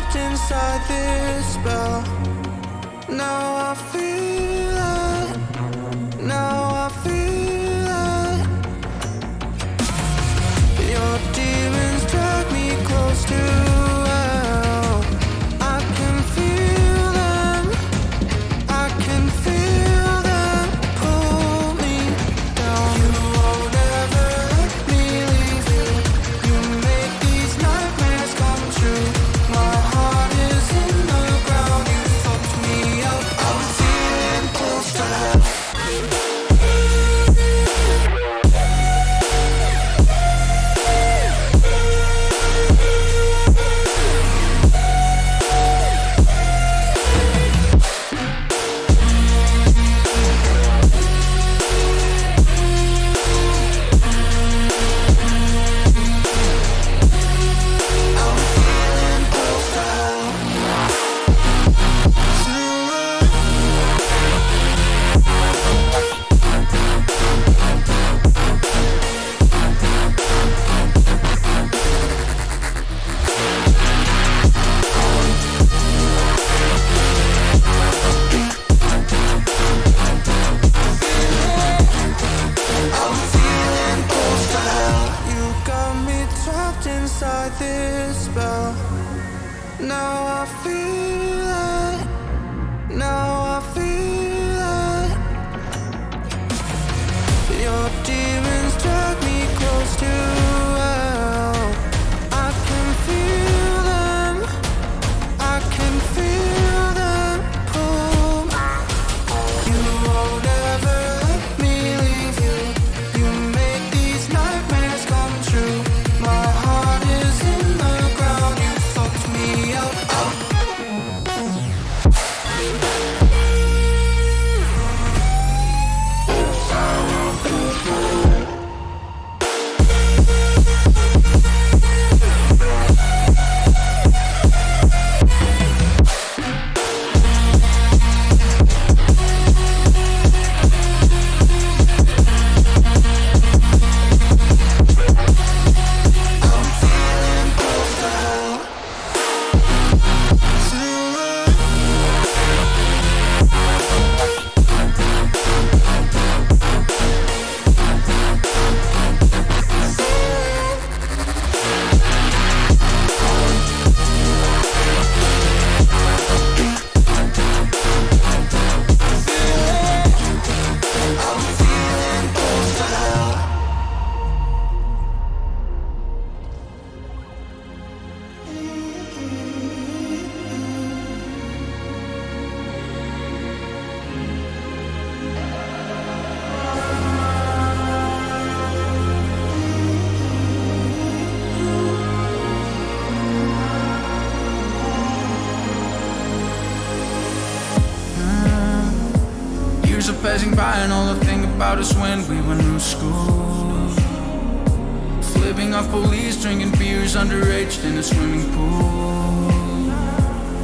trapped inside this spell. Now I feel it. Now I feel it. Your demons drag me close to hell. I can feel them. I can feel them pull me down. You won't ever let me leave you. You make these nightmares come true. My heart is in the ground. You fucked me up. I'm feeling close to hell. Inside this spell. Now I feel it. Now I feel it. Your demons drag me close to hell. I can feel them. I can feel them pull. You won't ever let me leave you. You make these nightmares come true. My heart is in the ground. You fucked me up. Years are passing by and all I think about is when we were in school. Flipping off police, drinking beers underage in a swimming pool.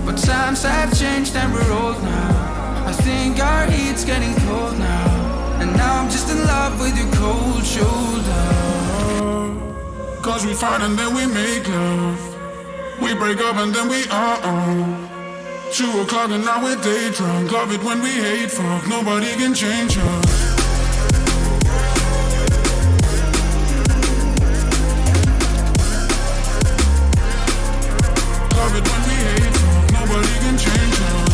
But times have changed and we're old now. I think our heat's getting cold now. And now I'm just in love with your cold shoulder. Cause we fight and then we make love. We break up and then we 2 o'clock and now we're day drunk. Love it when we hate fuck. Nobody can change us. Love it when we hate fuck. Nobody can change us.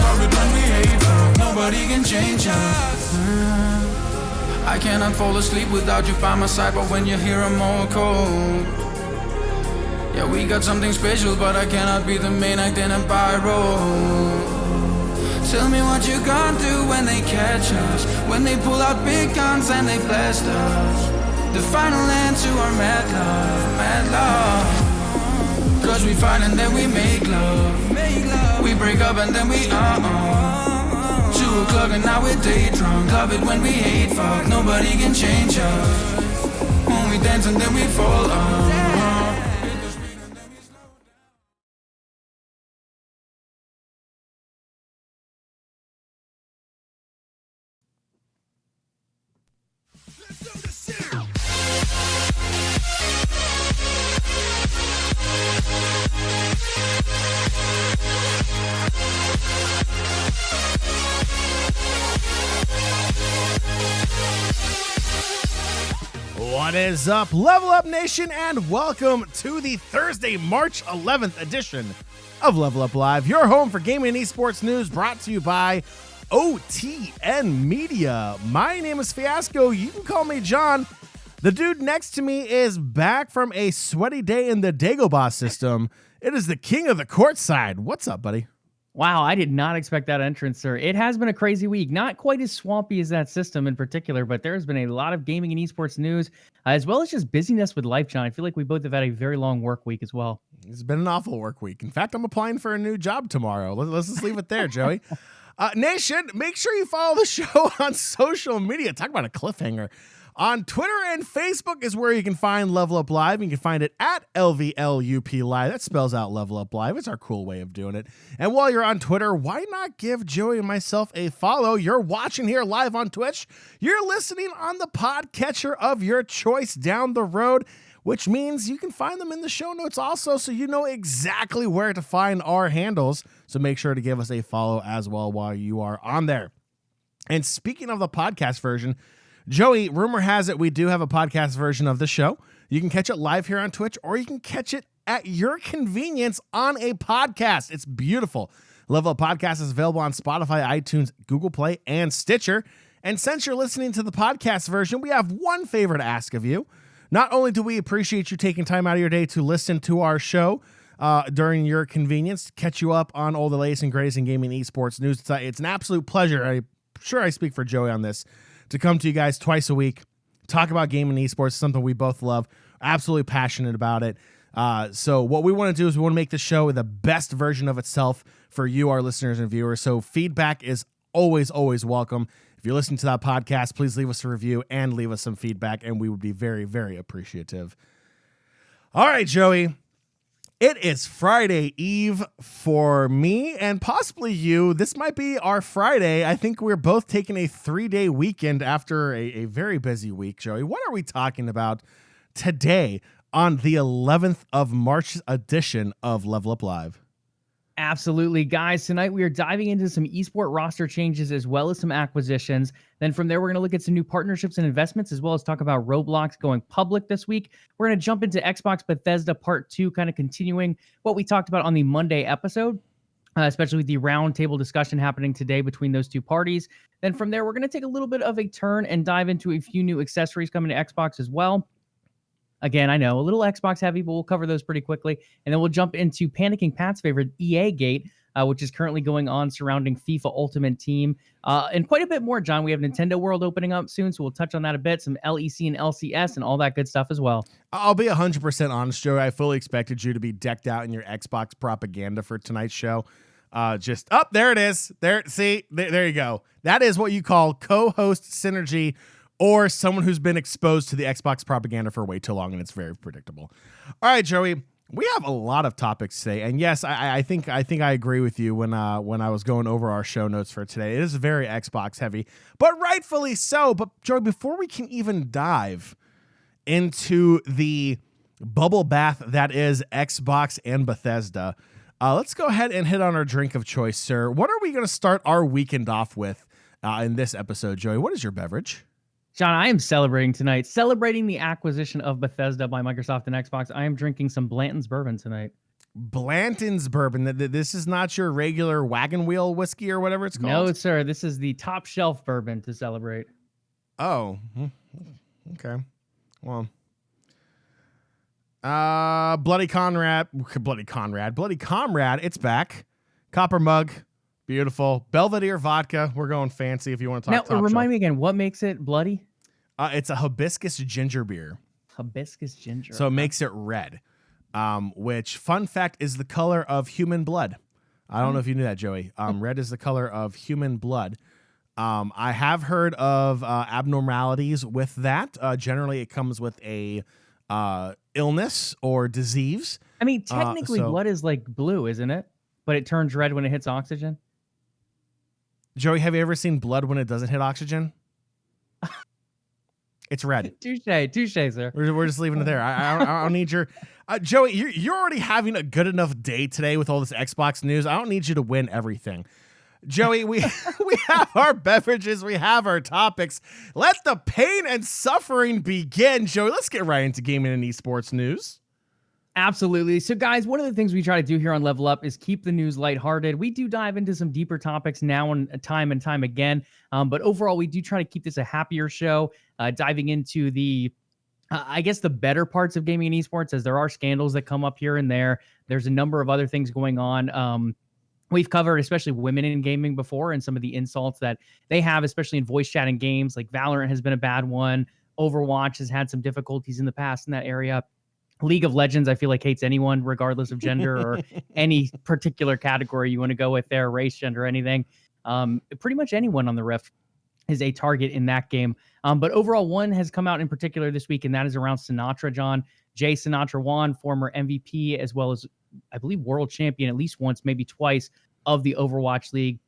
Love it when we hate fuck. Nobody can change us. I cannot fall asleep without you by my side, but when you're here I'm all cold. Yeah, we got something special, but I cannot be the main act in a role. Tell me what you gonna do when they catch us, when they pull out big guns and they blast us. The final end to our mad love. Cause we fight and then we make love. We break up and then we 2 o'clock and now we're day drunk. Love it when we hate fuck. Nobody can change us. When we dance and then we fall What is up, Level Up Nation, and welcome to the Thursday, March 11th edition of LvLUp Live, your home for gaming and esports news, brought to you by OTN Media. My name is Fiasco. You can call me John. The dude next to me is back from a sweaty day in the Dagobah system. It is the king of the courtside. What's up, buddy? Wow, I did not expect that entrance, sir. It has been a crazy week. Not quite as swampy as that system in particular, but there's been a lot of gaming and esports news, as well as just busyness with life, John. I feel like we both have had a very long work week as well. It's been an awful work week. In fact, I'm applying for a new job tomorrow. Let's just leave it there, Joey. Nation, make sure you follow the show on social media. Talk about a cliffhanger. On Twitter and Facebook is where you can find LvLUp Live. You can find it at LvLUp Live. That spells out LvLUp Live. It's our cool way of doing it. And while you're on Twitter, why not give Joey and myself a follow? You're watching here live on Twitch. You're listening on the podcatcher of your choice down the road, which means you can find them in the show notes also, so you know exactly where to find our handles. So make sure to give us a follow as well while you are on there. And speaking of the podcast version, Joey, rumor has it we do have a podcast version of the show. You can catch it live here on Twitch, or you can catch it at your convenience on a podcast. It's beautiful. LvLUp Podcast is available on Spotify, iTunes, Google Play, and Stitcher. And since you're listening to the podcast version, we have one favor to ask of you. Not only do we appreciate you taking time out of your day to listen to our show during your convenience, to catch you up on all the latest and greatest in gaming and esports news. It's an absolute pleasure. I'm sure I speak for Joey on this, to come to you guys twice a week, talk about gaming and esports, something we both love, absolutely passionate about it. So what we want to do is we want to make the show the best version of itself for you, our listeners and viewers. So feedback is always, always welcome. If you're listening to that podcast, please leave us a review and leave us some feedback, and we would be very, very appreciative. All right, Joey. It is Friday Eve for me and possibly you. This might be our Friday. I think we're both taking a 3-day weekend after a very busy week, Joey. What are we talking about today on the 11th of March edition of LvLUp Live? Absolutely, guys. Tonight we are diving into some esport roster changes as well as some acquisitions. Then from there, we're going to look at some new partnerships and investments, as well as talk about Roblox going public this week. We're going to jump into Xbox Bethesda Part 2, kind of continuing what we talked about on the Monday episode, especially with the roundtable discussion happening today between those two parties. Then from there, we're going to take a little bit of a turn and dive into a few new accessories coming to Xbox as well. Again, I know, a little Xbox heavy, but we'll cover those pretty quickly. And then we'll jump into Panicking Pat's favorite, EA Gate, which is currently going on surrounding FIFA Ultimate Team. And quite a bit more, John. We have Nintendo World opening up soon, so we'll touch on that a bit. Some LEC and LCS and all that good stuff as well. I'll be 100% honest, Joey. I fully expected you to be decked out in your Xbox propaganda for tonight's show. There it is. There you go. That is what you call co-host synergy, or someone who's been exposed to the Xbox propaganda for way too long, and it's very predictable. All right, Joey, we have a lot of topics today, and yes, I think I agree with you when I was going over our show notes for today. It is very Xbox heavy, but rightfully so. But Joey, before we can even dive into the bubble bath that is Xbox and Bethesda, let's go ahead and hit on our drink of choice, sir. What are we going to start our weekend off with in this episode, Joey? What is your beverage? John, I am celebrating tonight. Celebrating the acquisition of Bethesda by Microsoft and Xbox. I am drinking some Blanton's bourbon tonight. Blanton's bourbon. This is not your regular wagon wheel whiskey or whatever it's called? No, sir. This is the top shelf bourbon to celebrate. Oh, okay. Well, Bloody Comrade. It's back. Copper mug. Beautiful. Belvedere vodka. We're going fancy if you want to talk. Now, remind me again, what makes it bloody? It's a hibiscus ginger beer. Hibiscus ginger. So it makes it red, which, fun fact, is the color of human blood. I don't know if you knew that, Joey. Red is the color of human blood. I have heard of abnormalities with that. Generally, it comes with a illness or disease. I mean, technically, blood is like blue, isn't it? But it turns red when it hits oxygen. Joey, have you ever seen blood when it doesn't hit oxygen? It's red. Touche, sir. We're just leaving it there. I don't need your... Joey, you're already having a good enough day today with all this Xbox news. I don't need you to win everything. Joey, we have our beverages, we have our topics. Let the pain and suffering begin. Joey, let's get right into gaming and esports news. Absolutely. So, guys, one of the things we try to do here on Level Up is keep the news lighthearted. We do dive into some deeper topics now and time again. But overall, we do try to keep this a happier show, diving into the I guess the better parts of gaming and esports, as there are scandals that come up here and there. There's a number of other things going on. We've covered especially women in gaming before and some of the insults that they have, especially in voice chat and games. Like Valorant has been a bad one. Overwatch has had some difficulties in the past in that area. League of Legends, I feel like, hates anyone, regardless of gender or any particular category you want to go with there, race, gender, anything. Pretty much anyone on the Rift is a target in that game. But overall, one has come out in particular this week, and that is around Sinatraa, John. Jay Sinatraa Wan, former MVP, as well as, I believe, world champion at least once, maybe twice, of the Overwatch League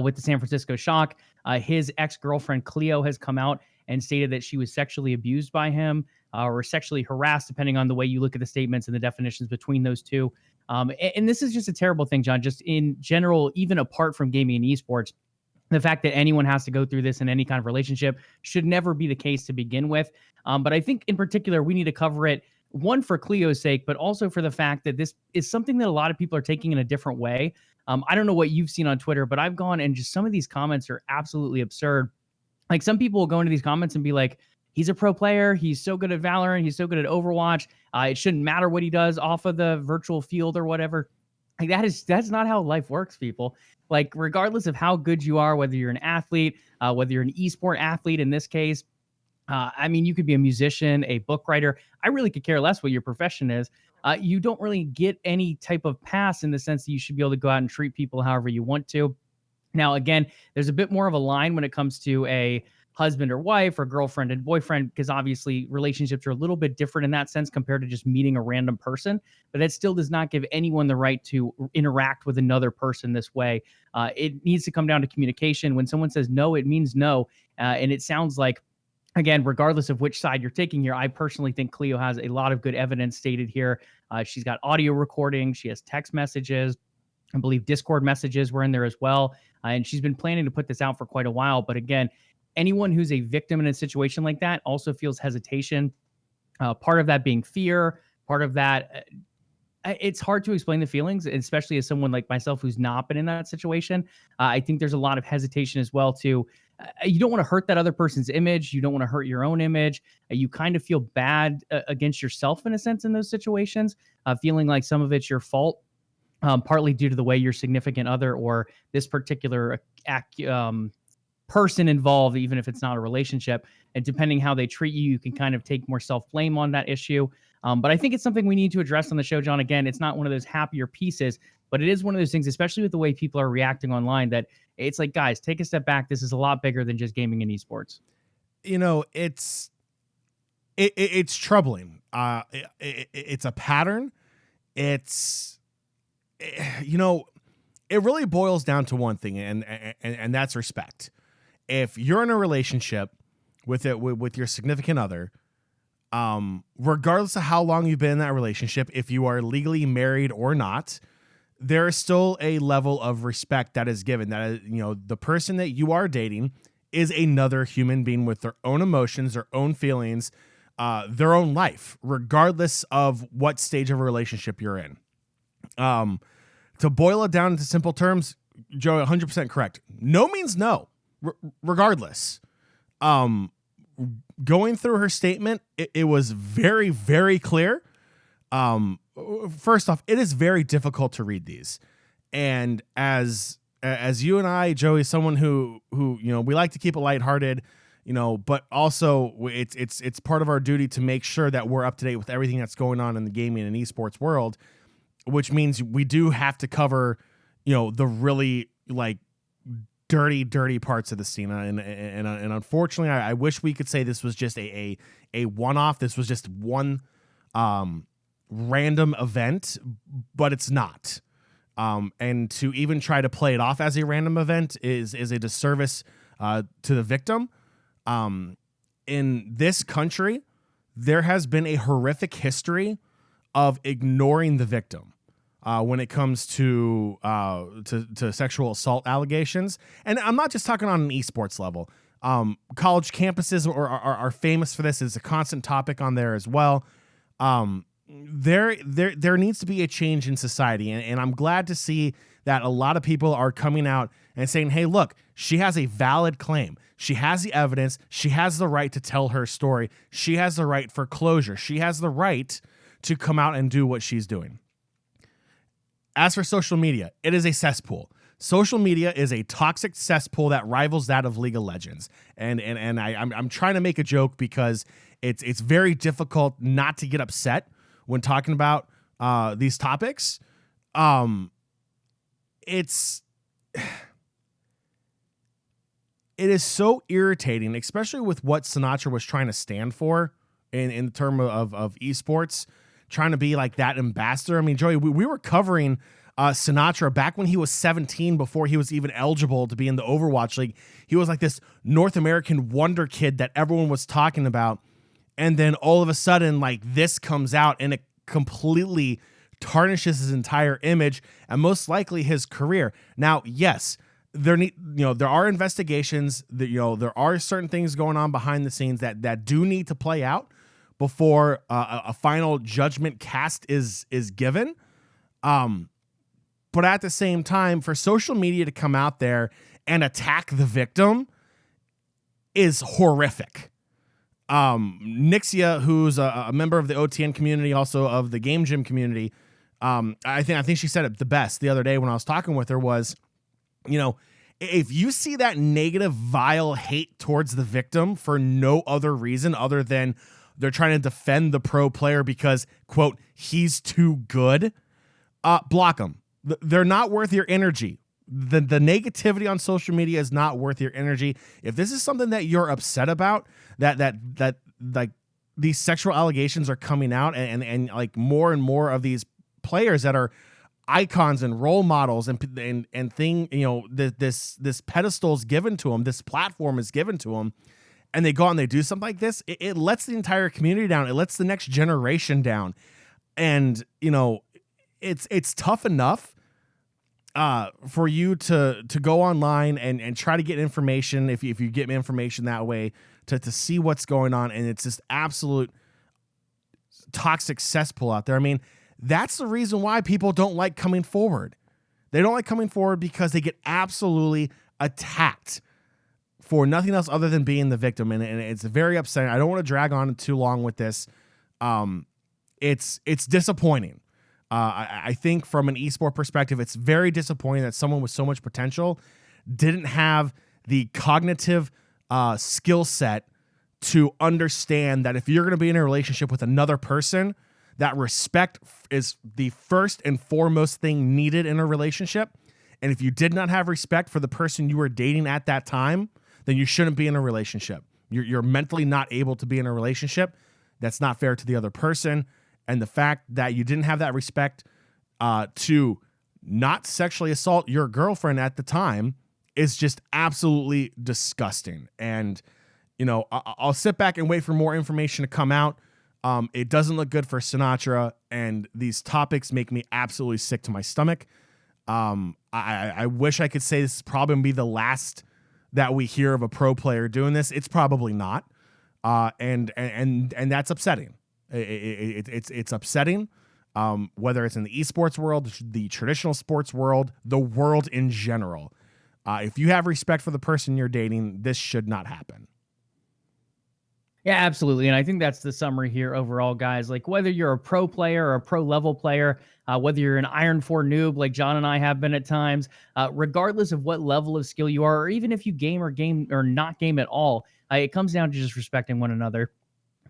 with the San Francisco Shock. His ex-girlfriend, Cleo, has come out and stated that she was sexually abused by him or sexually harassed, depending on the way you look at the statements and the definitions between those two. And this is just a terrible thing, John, just in general, even apart from gaming and esports. The fact that anyone has to go through this in any kind of relationship should never be the case to begin with. But I think in particular, we need to cover it, one, for Cleo's sake, but also for the fact that this is something that a lot of people are taking in a different way. I don't know what you've seen on Twitter, but I've gone and just some of these comments are absolutely absurd. Like some people will go into these comments and be like, he's a pro player. He's so good at Valorant. He's so good at Overwatch. It shouldn't matter what he does off of the virtual field or whatever. Like that's not how life works, people. Like regardless of how good you are, whether you're an athlete, whether you're an esport athlete in this case, I mean, you could be a musician, a book writer. I really could care less what your profession is. You don't really get any type of pass in the sense that you should be able to go out and treat people however you want to. Now, again, there's a bit more of a line when it comes to a husband or wife or girlfriend and boyfriend, because obviously relationships are a little bit different in that sense compared to just meeting a random person. But that still does not give anyone the right to interact with another person this way. It needs to come down to communication. When someone says no, it means no. And it sounds like, again, regardless of which side you're taking here, I personally think Cleo has a lot of good evidence stated here. She's got audio recording. She has text messages. I believe Discord messages were in there as well. And she's been planning to put this out for quite a while. But again, anyone who's a victim in a situation like that also feels hesitation. Part of that being fear, part of that, it's hard to explain the feelings, especially as someone like myself who's not been in that situation. I think there's a lot of hesitation as well too. You don't want to hurt that other person's image. You don't want to hurt your own image. You kind of feel bad against yourself in a sense in those situations, feeling like some of it's your fault. Partly due to the way your significant other or this particular person involved, even if it's not a relationship, and depending how they treat you, you can kind of take more self-blame on that issue. But I think it's something we need to address on the show, John. Again, it's not one of those happier pieces, but it is one of those things, especially with the way people are reacting online, that it's like, guys, take a step back. This is a lot bigger than just gaming and esports. You know, it's troubling. It's a pattern. You know, it really boils down to one thing, and that's respect. If you're in a relationship with your significant other, regardless of how long you've been in that relationship, if you are legally married or not, there is still a level of respect that is given. That is, you know, the person that you are dating is another human being with their own emotions, their own feelings, their own life, regardless of what stage of a relationship you're in. To boil it down into simple terms, Joe, 100% correct. No means no, regardless. Going through her statement, it was very, very clear. First off, it is very difficult to read these. And as you and I, Joey, someone who you know, we like to keep it lighthearted, you know, but also it's part of our duty to make sure that we're up to date with everything that's going on in the gaming and esports world, which means we do have to cover, you know, the really like dirty parts of the scene. And unfortunately, I wish we could say this was just a one-off. This was just one random event, but it's not. And to even try to play it off as a random event is a disservice to the victim. In this country, there has been a horrific history of ignoring the victim. when it comes to sexual assault allegations. And I'm not just talking on an esports level. College campuses are famous for this. It's a constant topic on there as well. There needs to be a change in society, and I'm glad to see that a lot of people are coming out and saying, hey, look, she has a valid claim. She has the evidence. She has the right to tell her story. She has the right for closure. She has the right to come out and do what she's doing. As for social media, it is a cesspool. Social media is a toxic cesspool that rivals that of League of Legends. And I'm trying to make a joke because it's very difficult not to get upset when talking about these topics. It is so irritating, especially with what Sinatra was trying to stand for in the term of esports, trying to be like that ambassador. I mean, Joey, we were covering Sinatra back when he was 17, before he was even eligible to be in the Overwatch League. He was like this North American wonder kid that everyone was talking about. And then all of a sudden, like, this comes out and it completely tarnishes his entire image and most likely his career. Now, yes, there are investigations that, there are certain things going on behind the scenes that do need to play out before a final judgment cast is given. But at the same time, for social media to come out there and attack the victim is horrific. Nixia, who's a member of the OTN community, also of the Game Gym community, I think she said it the best the other day when I was talking with her was, if you see that negative, vile hate towards the victim for no other reason other than they're trying to defend the pro player because, quote, he's too good, block them. They're not worth your energy. The negativity on social media is not worth your energy. If this is something that you're upset about, that like these sexual allegations are coming out and like more and more of these players that are icons and role models and thing, this pedestal is given to them, this platform is given to them, and they go out and they do something like this, it lets the entire community down. It lets the next generation down. And, it's tough enough for you to go online and try to get information if you get information that way to see what's going on. And it's this absolute toxic cesspool out there. I mean, that's the reason why people don't like coming forward. They don't like coming forward because they get absolutely attacked for nothing else other than being the victim. And it's very upsetting. I don't want to drag on too long with this. It's disappointing. I think from an esport perspective, it's very disappointing that someone with so much potential didn't have the cognitive skill set to understand that if you're going to be in a relationship with another person, that respect is the first and foremost thing needed in a relationship. And if you did not have respect for the person you were dating at that time, then you shouldn't be in a relationship. You're mentally not able to be in a relationship. That's not fair to the other person. And the fact that you didn't have that respect to not sexually assault your girlfriend at the time is just absolutely disgusting. And, I'll sit back and wait for more information to come out. It doesn't look good for Sinatra, and these topics make me absolutely sick to my stomach. I wish I could say this is probably gonna be the last that we hear of a pro player doing this. It's probably not. And that's upsetting. It's upsetting, whether it's in the esports world, the traditional sports world, the world in general. If you have respect for the person you're dating, this should not happen. Yeah, absolutely. And I think that's the summary here overall, guys. Like, whether you're a pro player or a pro level player, whether you're an Iron 4 noob like John and I have been at times, regardless of what level of skill you are, or even if you game or not game at all, it comes down to just respecting one another,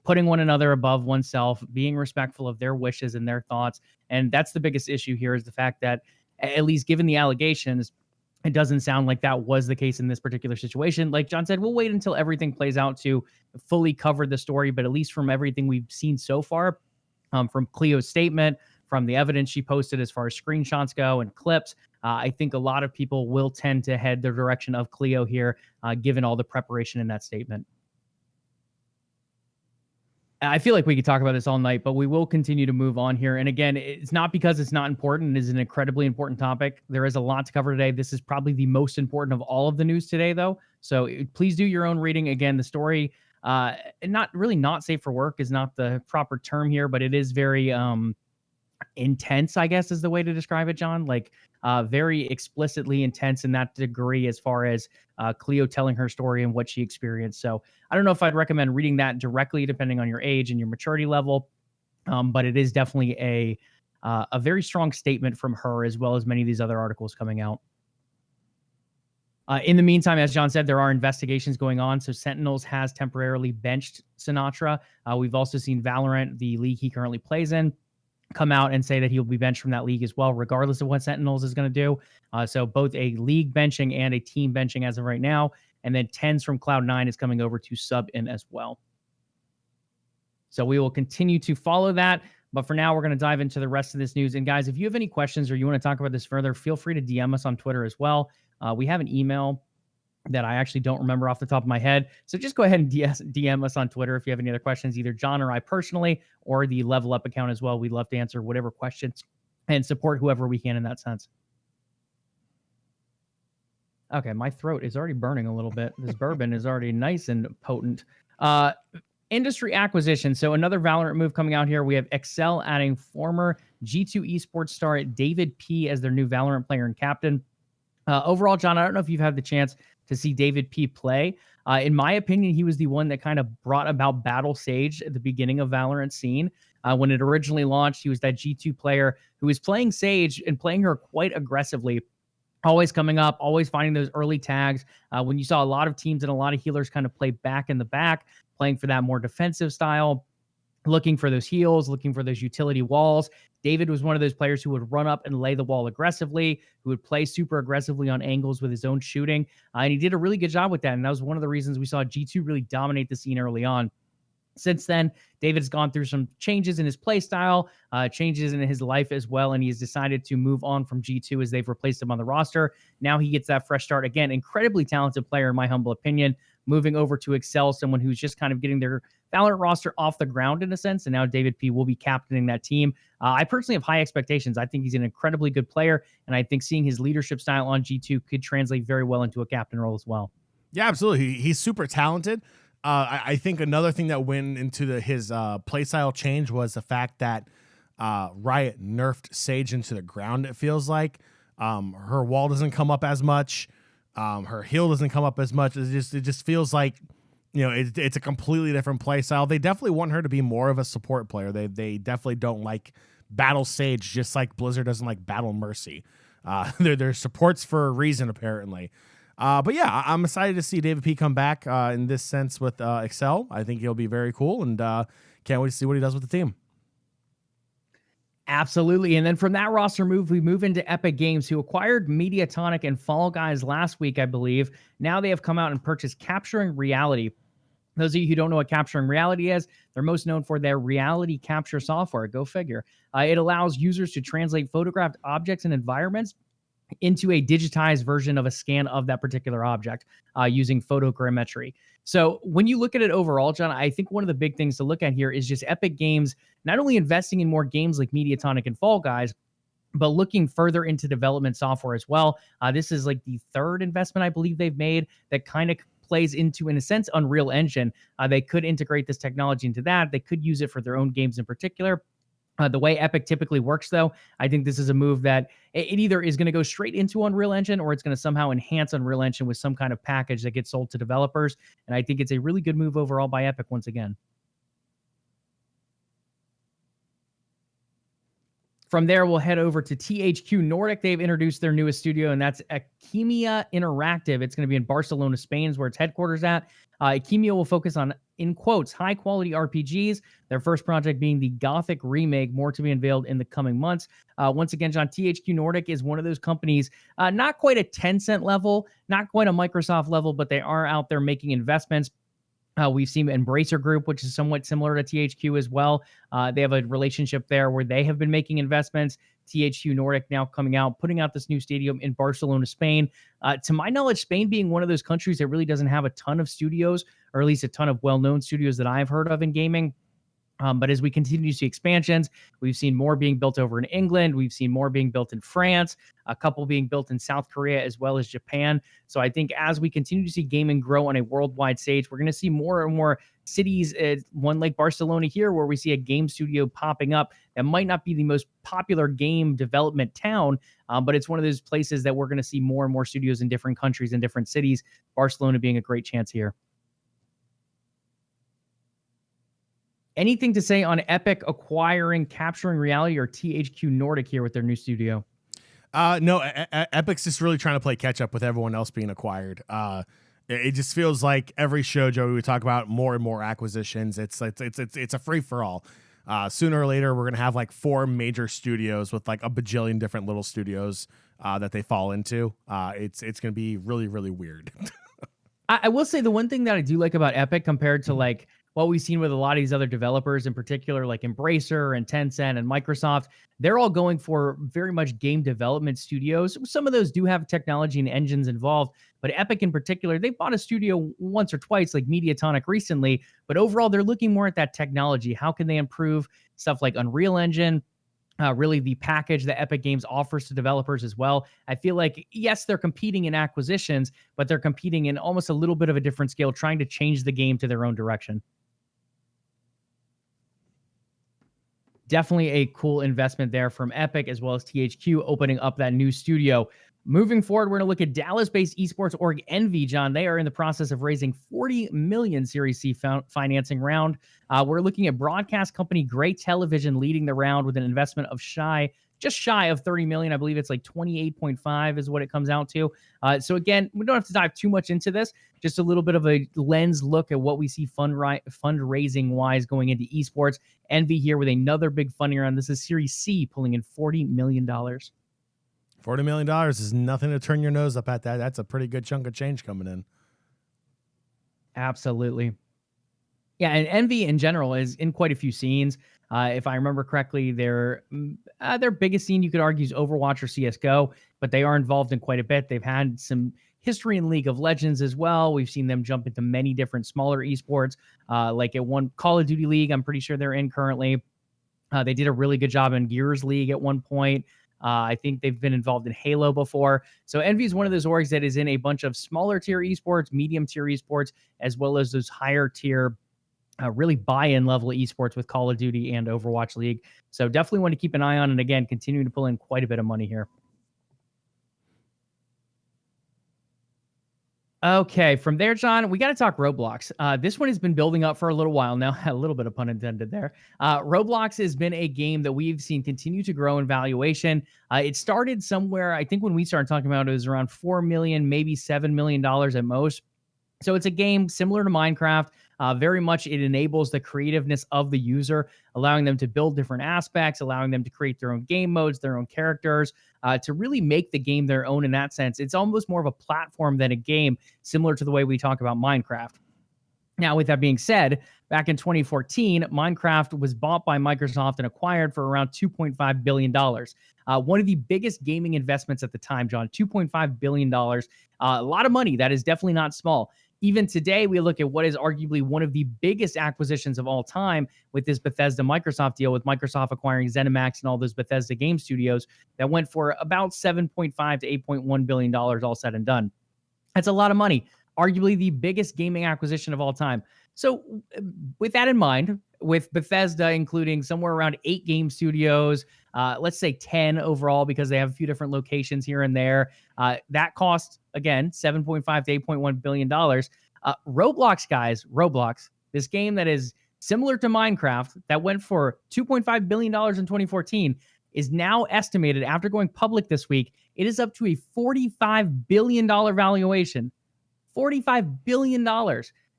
putting one another above oneself, being respectful of their wishes and their thoughts. And that's the biggest issue here, is the fact that, at least given the allegations, it doesn't sound like that was the case in this particular situation. Like John said, we'll wait until everything plays out to fully cover the story. But at least from everything we've seen so far, from Cleo's statement, from the evidence she posted as far as screenshots go and clips, I think a lot of people will tend to head the direction of Cleo here, given all the preparation in that statement. I feel like we could talk about this all night, but we will continue to move on here. And again, it's not because it's not important. It is an incredibly important topic. There is a lot to cover today. This is probably the most important of all of the news today, though. So please do your own reading. Again, the story, not safe for work is not the proper term here, but it is very intense, I guess is the way to describe it, John. Like very explicitly intense in that degree as far as Cleo telling her story and what she experienced. So I don't know if I'd recommend reading that directly, depending on your age and your maturity level. But it is definitely a very strong statement from her, as well as many of these other articles coming out. In the meantime, as John said, there are investigations going on. So Sentinels has temporarily benched Sinatra. We've also seen Valorant, the league he currently plays in, come out and say that he'll be benched from that league as well, regardless of what Sentinels is going to do. So both a league benching and a team benching as of right now. And then Tens from Cloud9 is coming over to sub in as well. So we will continue to follow that. But for now, we're going to dive into the rest of this news. And guys, if you have any questions or you want to talk about this further, feel free to DM us on Twitter as well. We have an email that I actually don't remember off the top of my head. So just go ahead and DM us on Twitter if you have any other questions, either John or I personally, or the LvLUp account as well. We'd love to answer whatever questions and support whoever we can in that sense. Okay, my throat is already burning a little bit. This bourbon is already nice and potent. Industry acquisition. So another Valorant move coming out here. We have Excel adding former G2 esports star David P as their new Valorant player and captain. Overall, John, I don't know if you've had the chance to see David P play. In my opinion, he was the one that kind of brought about Battle Sage at the beginning of Valorant scene. When it originally launched, he was that G2 player who was playing Sage and playing her quite aggressively, always coming up, always finding those early tags. When you saw a lot of teams and a lot of healers kind of play back in the back, playing for that more defensive style, looking for those heals, looking for those utility walls. David was one of those players who would run up and lay the wall aggressively, who would play super aggressively on angles with his own shooting. And he did a really good job with that. And that was one of the reasons we saw G2 really dominate the scene early on. Since then, David's gone through some changes in his play style, changes in his life as well, and he's decided to move on from G2 as they've replaced him on the roster. Now he gets that fresh start. Again, incredibly talented player, in my humble opinion, moving over to Excel, someone who's just kind of getting their Valorant roster off the ground in a sense, and now David P will be captaining that team. I personally have high expectations. I think he's an incredibly good player, and I think seeing his leadership style on G2 could translate very well into a captain role as well. Yeah, absolutely. He's super talented. I think another thing that went into his playstyle change was the fact that Riot nerfed Sage into the ground, it feels like. Her wall doesn't come up as much. Her heal doesn't come up as much. It just feels like, it's a completely different play style. They definitely want her to be more of a support player. They definitely don't like Battle Sage, just like Blizzard doesn't like Battle Mercy. They're supports for a reason, apparently. But yeah, I'm excited to see David P come back in this sense with Excel. I think he'll be very cool, and can't wait to see what he does with the team. Absolutely. And then from that roster move, we move into Epic Games, who acquired Mediatonic and Fall Guys last week, I believe. Now they have come out and purchased Capturing Reality. Those of you who don't know what Capturing Reality is, they're most known for their reality capture software. Go figure. It allows users to translate photographed objects and environments into a digitized version of a scan of that particular object using photogrammetry. So when you look at it overall, John, I think one of the big things to look at here is just Epic Games not only investing in more games like Mediatonic and Fall Guys, but looking further into development software as well. This is like the third investment I believe they've made that kind of plays into, in a sense, Unreal Engine. They could integrate this technology into that. They could use it for their own games in particular. The way Epic typically works, though, I think this is a move that it either is going to go straight into Unreal Engine or it's going to somehow enhance Unreal Engine with some kind of package that gets sold to developers. And I think it's a really good move overall by Epic once again. From there, we'll head over to THQ Nordic. They've introduced their newest studio, and that's Akimia Interactive. It's going to be in Barcelona, Spain, is where its headquarters at. Akimia will focus on, in quotes, high-quality RPGs. Their first project being the Gothic remake, more to be unveiled in the coming months. Once again, John, THQ Nordic is one of those companies, not quite a Tencent level, not quite a Microsoft level, but they are out there making investments. We've seen Embracer Group, which is somewhat similar to THQ as well. They have a relationship there where they have been making investments. THQ Nordic now coming out, putting out this new stadium in Barcelona, Spain. To my knowledge, Spain being one of those countries that really doesn't have a ton of studios, or at least a ton of well-known studios that I've heard of in gaming. But as we continue to see expansions, we've seen more being built over in England. We've seen more being built in France, a couple being built in South Korea as well as Japan. So I think as we continue to see gaming grow on a worldwide stage, we're going to see more and more cities, one like Barcelona here, where we see a game studio popping up that might not be the most popular game development town, but it's one of those places that we're going to see more and more studios in different countries and different cities, Barcelona being a great chance here. Anything to say on Epic acquiring Capturing Reality or THQ Nordic here with their new studio? No, Epic's just really trying to play catch up with everyone else being acquired. It just feels like every show, Joey, we talk about more and more acquisitions. It's a free for all. Sooner or later, we're gonna have like 4 major studios with like a bajillion different little studios that they fall into. It's gonna be really, really weird. I will say the one thing that I do like about Epic compared to like what we've seen with a lot of these other developers, in particular like Embracer and Tencent and Microsoft, they're all going for very much game development studios. Some of those do have technology and engines involved, but Epic in particular, they bought a studio once or twice, like Mediatonic recently, but overall they're looking more at that technology. How can they improve stuff like Unreal Engine? Really the package that Epic Games offers to developers as well. I feel like, yes, they're competing in acquisitions, but they're competing in almost a little bit of a different scale, trying to change the game to their own direction. Definitely a cool investment there from Epic as well as THQ opening up that new studio. Moving forward, we're going to look at Dallas-based esports org Envy, John. They are in the process of raising $40 million Series C financing round. We're looking at broadcast company Gray Television leading the round with an investment of just shy of $30 million. I believe it's like 28.5 is what it comes out to. So again, we don't have to dive too much into this. Just a little bit of a lens look at what we see fundraising wise going into esports. Envy here with another big funding round. This is Series C pulling in $40 million. $40 million is nothing to turn your nose up at. That's a pretty good chunk of change coming in. Absolutely. Yeah, and Envy in general is in quite a few scenes. If I remember correctly, their biggest scene you could argue is Overwatch or CSGO, but they are involved in quite a bit. They've had some history in League of Legends as well. We've seen them jump into many different smaller esports, like at one Call of Duty League, I'm pretty sure they're in currently. They did a really good job in Gears League at one point. I think they've been involved in Halo before. So Envy is one of those orgs that is in a bunch of smaller tier esports, medium tier esports, as well as those higher tier, really buy-in level esports with Call of Duty and Overwatch League. So definitely want to keep an eye on, and again, continuing to pull in quite a bit of money here. Okay, from there, John, we got to talk Roblox. This one has been building up for a little while now. A little bit of pun intended there. Roblox has been a game that we've seen continue to grow in valuation. It started somewhere, I think when we started talking about it, it was around $4 million, maybe $7 million at most. So it's a game similar to Minecraft. Very much it enables the creativeness of the user, allowing them to build different aspects, allowing them to create their own game modes, their own characters, to really make the game their own in that sense. It's almost more of a platform than a game, similar to the way we talk about Minecraft. Now, with that being said, back in 2014, Minecraft was bought by Microsoft and acquired for around $2.5 billion. One of the biggest gaming investments at the time, John, $2.5 billion. A lot of money. That is definitely not small. Even today, we look at what is arguably one of the biggest acquisitions of all time with this Bethesda Microsoft deal, with Microsoft acquiring ZeniMax and all those Bethesda game studios that went for about $7.5 to $8.1 billion all said and done. That's a lot of money. Arguably the biggest gaming acquisition of all time. So with that in mind, with Bethesda including somewhere around 8 game studios, let's say 10 overall because they have a few different locations here and there, that cost, again, $7.5 to $8.1 billion. Roblox, guys, Roblox, this game that is similar to Minecraft that went for $2.5 billion in 2014, is now estimated, after going public this week, it is up to a $45 billion valuation. $45 billion.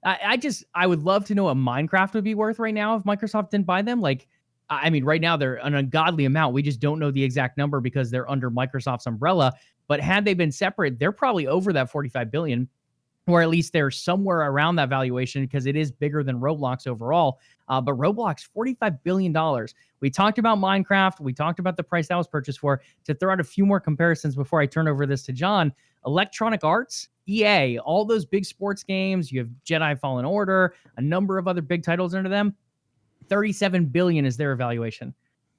I would love to know what Minecraft would be worth right now if Microsoft didn't buy them. Like, I mean, right now they're an ungodly amount. We just don't know the exact number because they're under Microsoft's umbrella. But had they been separate, they're probably over that $45 billion, or at least they're somewhere around that valuation because it is bigger than Roblox overall. But Roblox, $45 billion. We talked about Minecraft. We talked about the price that was purchased for. To throw out a few more comparisons before I turn over this to John, Electronic Arts, EA, all those big sports games, you have Jedi Fallen Order, a number of other big titles under them. $37 billion is their evaluation.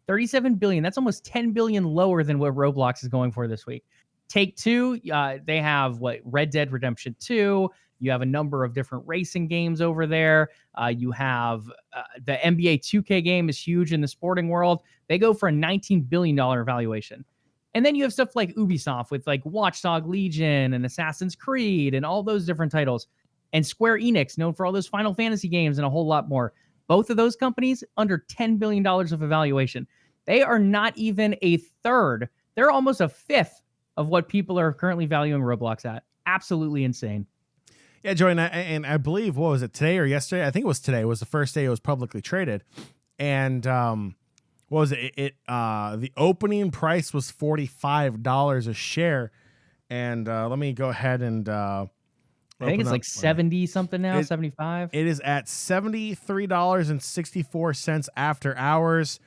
$37 billion. That's almost $10 billion lower than what Roblox is going for this week. Take-Two, they have Red Dead Redemption 2. You have a number of different racing games over there. You have the NBA 2K game is huge in the sporting world. They go for a $19 billion valuation. And then you have stuff like Ubisoft with like Watchdog Legion and Assassin's Creed and all those different titles. And Square Enix, known for all those Final Fantasy games and a whole lot more. Both of those companies under $10 billion of evaluation. They are not even a third. They're almost a fifth of what people are currently valuing Roblox at. Absolutely insane. Yeah, Joey, and I believe, what was it, today or yesterday? I think it was today. It was the first day it was publicly traded. And what was it? The opening price was $45 a share. And let me go ahead and I think it's like 70 something now, 75. It is at $73.64 after hours.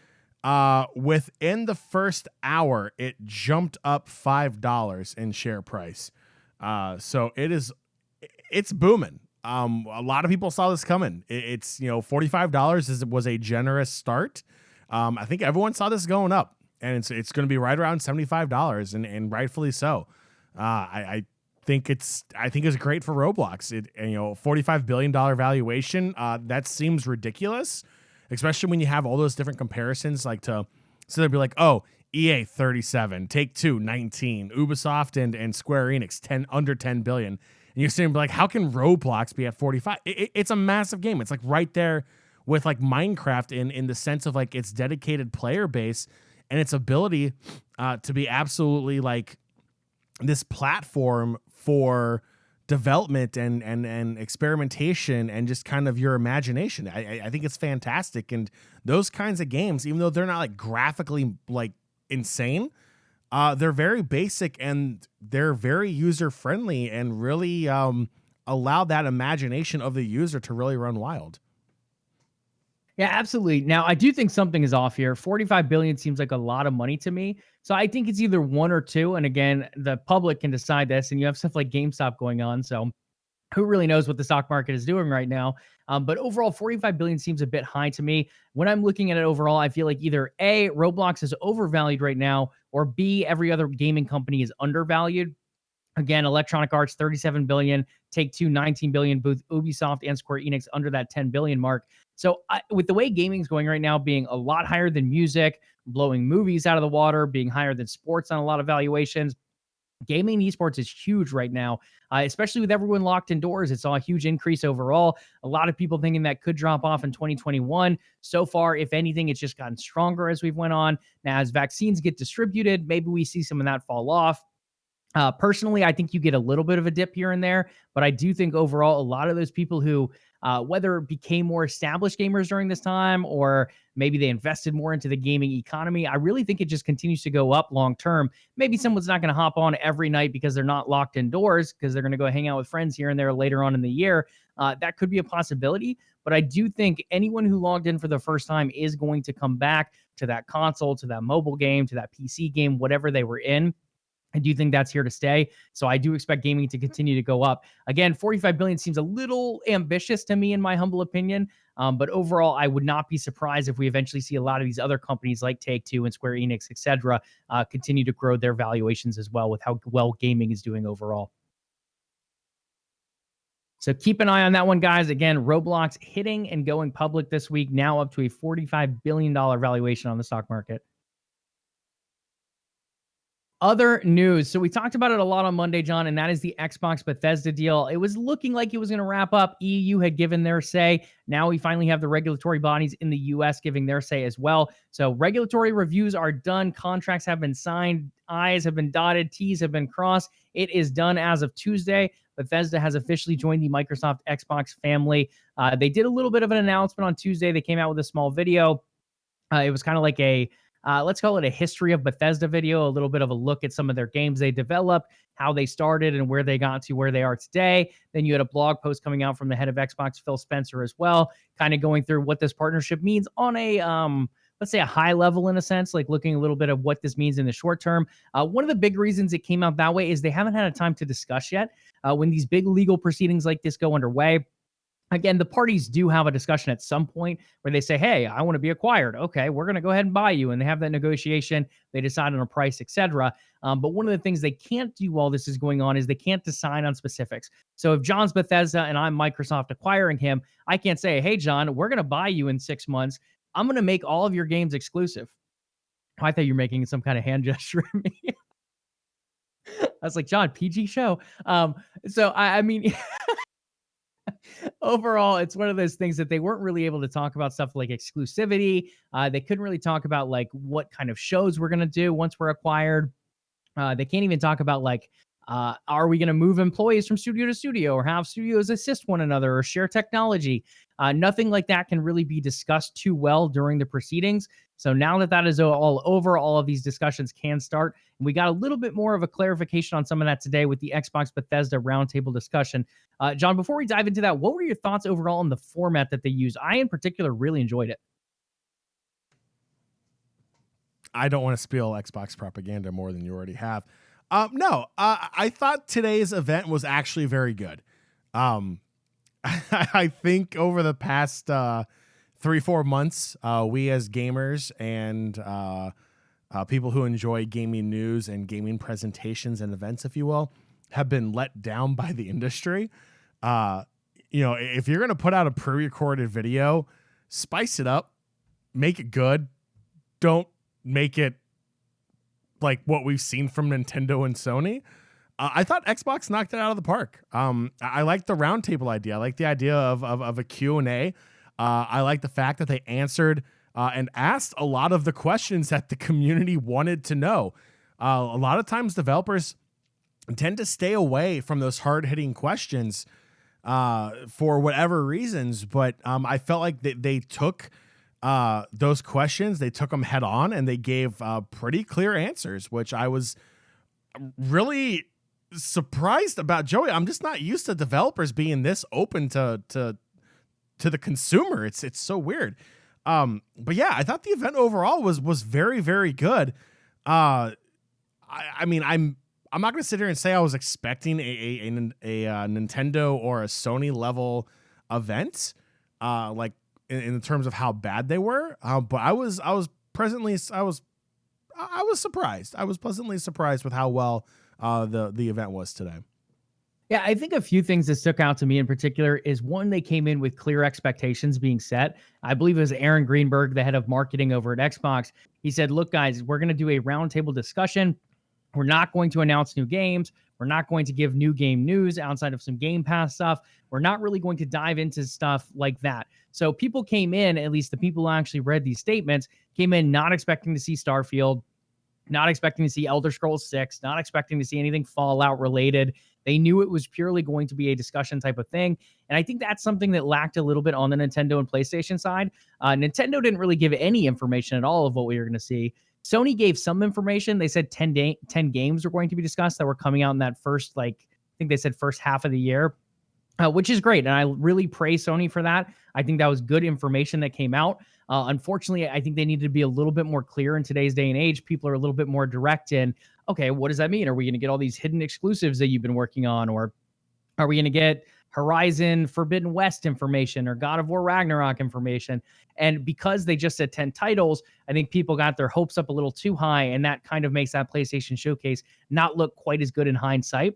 Within the first hour, it jumped up $5 in share price. So it's booming. A lot of people saw this coming. It's $45 was a generous start. I think everyone saw this going up, and it's going to be right around $75, and rightfully so. I think it's great for Roblox. $45 billion valuation. That seems ridiculous, especially when you have all those different comparisons. So they'd be like, oh, EA 37, Take-Two 19, Ubisoft and Square Enix under 10 billion. And you're sitting like, how can Roblox be at 45? It's a massive game. It's like right there with like Minecraft in the sense of like its dedicated player base and its ability to be absolutely like this platform for development and experimentation and just kind of your imagination. I think it's fantastic. And those kinds of games, even though they're not like graphically like insane, they're very basic and they're very user friendly and really allow that imagination of the user to really run wild. Yeah, absolutely. Now, I do think something is off here. 45 billion seems like a lot of money to me. So I think it's either one or two. And again, the public can decide this. And you have stuff like GameStop going on. So who really knows what the stock market is doing right now? But overall, 45 billion seems a bit high to me. When I'm looking at it overall, I feel like either A, Roblox is overvalued right now, or B, every other gaming company is undervalued. Again, Electronic Arts, 37 billion, Take-Two, 19 billion, both Ubisoft and Square Enix under that 10 billion mark. So with the way gaming's going right now, being a lot higher than music, blowing movies out of the water, being higher than sports on a lot of valuations, gaming and esports is huge right now, especially with everyone locked indoors. It saw a huge increase overall. A lot of people thinking that could drop off in 2021. So far, if anything, it's just gotten stronger as we've went on. Now, as vaccines get distributed, maybe we see some of that fall off. Personally, I think you get a little bit of a dip here and there, but I do think overall, a lot of those people who, whether became more established gamers during this time, or maybe they invested more into the gaming economy, I really think it just continues to go up long term. Maybe someone's not going to hop on every night because they're not locked indoors, because they're going to go hang out with friends here and there later on in the year. That could be a possibility, but I do think anyone who logged in for the first time is going to come back to that console, to that mobile game, to that PC game, whatever they were in. I do think that's here to stay. So I do expect gaming to continue to go up. Again, 45 billion seems a little ambitious to me, in my humble opinion. But overall, I would not be surprised if we eventually see a lot of these other companies like Take-Two and Square Enix, etc., continue to grow their valuations as well with how well gaming is doing overall. So keep an eye on that one, guys. Again, Roblox hitting and going public this week, now up to a $45 billion valuation on the stock market. Other news. So we talked about it a lot on Monday, John, and that is the Xbox Bethesda deal. It was looking like it was going to wrap up. EU had given their say. Now we finally have the regulatory bodies in the US giving their say as well. So regulatory reviews are done. Contracts have been signed. I's have been dotted. T's have been crossed. It is done as of Tuesday. Bethesda has officially joined the Microsoft Xbox family. They did a little bit of an announcement on Tuesday. They came out with a small video. It was kind of like a let's call it a history of Bethesda video, a little bit of a look at some of their games they developed, how they started and where they got to where they are today. Then you had a blog post coming out from the head of Xbox, Phil Spencer, as well, kind of going through what this partnership means on a, let's say, a high level in a sense, like looking a little bit of what this means in the short term. One of the big reasons it came out that way is they haven't had a time to discuss yet. When these big legal proceedings like this go underway, Again, the parties do have a discussion at some point where they say, hey, I want to be acquired. Okay, we're going to go ahead and buy you. And they have that negotiation. They decide on a price, etc. But one of the things they can't do while this is going on is they can't decide on specifics. So if John's Bethesda and I'm Microsoft acquiring him, I can't say, hey, John, we're going to buy you in 6 months. I'm going to make all of your games exclusive. I thought you were making some kind of hand gesture at me. I was like, John, PG show. So I mean, overall, it's one of those things that they weren't really able to talk about stuff like exclusivity. They couldn't really talk about like what kind of shows we're going to do once we're acquired. They can't even talk about like, are we going to move employees from studio to studio or have studios assist one another or share technology? Nothing like that can really be discussed too well during the proceedings. So now that that is all over, all of these discussions can start. And we got a little bit more of a clarification on some of that today with the Xbox Bethesda roundtable discussion. John, before we dive into that, what were your thoughts overall on the format that they use? I, in particular, really enjoyed it. I don't want to spill Xbox propaganda more than you already have. No, I thought today's event was actually very good. I think over the past 3-4 months, we as gamers and people who enjoy gaming news and gaming presentations and events, if you will, have been let down by the industry. If you're going to put out a pre-recorded video, spice it up, make it good. Don't make it like what we've seen from Nintendo and Sony. I thought Xbox knocked it out of the park. I like the roundtable idea. I like the idea of a Q&A. I like the fact that they answered and asked a lot of the questions that the community wanted to know. A lot of times developers tend to stay away from those hard-hitting questions for whatever reasons, but I felt like they took those questions, they took them head on, and they gave pretty clear answers, which I was really surprised about. Joey, I'm just not used to developers being this open to the consumer. It's so weird. But yeah, I thought the event overall was very, very good. I mean, I'm not going to sit here and say I was expecting a Nintendo or a Sony level event, like in terms of how bad they were. But I was surprised. I was pleasantly surprised with how well the event was today. Yeah, I think a few things that stuck out to me in particular is one, they came in with clear expectations being set. I believe it was Aaron Greenberg, the head of marketing over at Xbox. He said, look, guys, we're going to do a roundtable discussion. We're not going to announce new games. We're not going to give new game news outside of some Game Pass stuff. We're not really going to dive into stuff like that. So people came in, at least the people who actually read these statements, came in not expecting to see Starfield, not expecting to see Elder Scrolls 6, not expecting to see anything Fallout related. They knew it was purely going to be a discussion type of thing. And I think that's something that lacked a little bit on the Nintendo and PlayStation side. Nintendo didn't really give any information at all of what we were going to see. Sony gave some information. They said 10 games were going to be discussed that were coming out in that first, I think they said first half of the year, which is great. And I really praise Sony for that. I think that was good information that came out. Unfortunately, I think they need to be a little bit more clear in today's day and age. People are a little bit more direct in, okay, what does that mean? Are we going to get all these hidden exclusives that you've been working on? Or are we going to get Horizon Forbidden West information or God of War Ragnarok information? And because they just said 10 titles, I think people got their hopes up a little too high, and that kind of makes that PlayStation showcase not look quite as good in hindsight.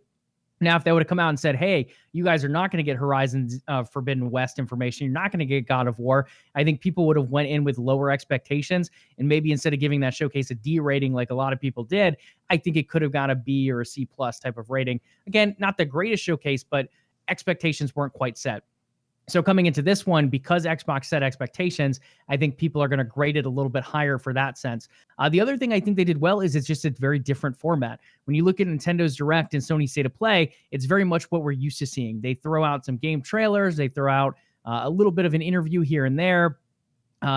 Now, if they would have come out and said, hey, you guys are not going to get Horizon Forbidden West information, you're not going to get God of War, I think people would have went in with lower expectations. And maybe instead of giving that showcase a D rating like a lot of people did, I think it could have got a B or a C plus type of rating. Again, not the greatest showcase, but expectations weren't quite set. So coming into this one, because Xbox set expectations, I think people are going to grade it a little bit higher for that sense. The other thing I think they did well is it's just a very different format. When you look at Nintendo's Direct and Sony's State of Play, it's very much what we're used to seeing. They throw out some game trailers. They throw out a little bit of an interview here and there.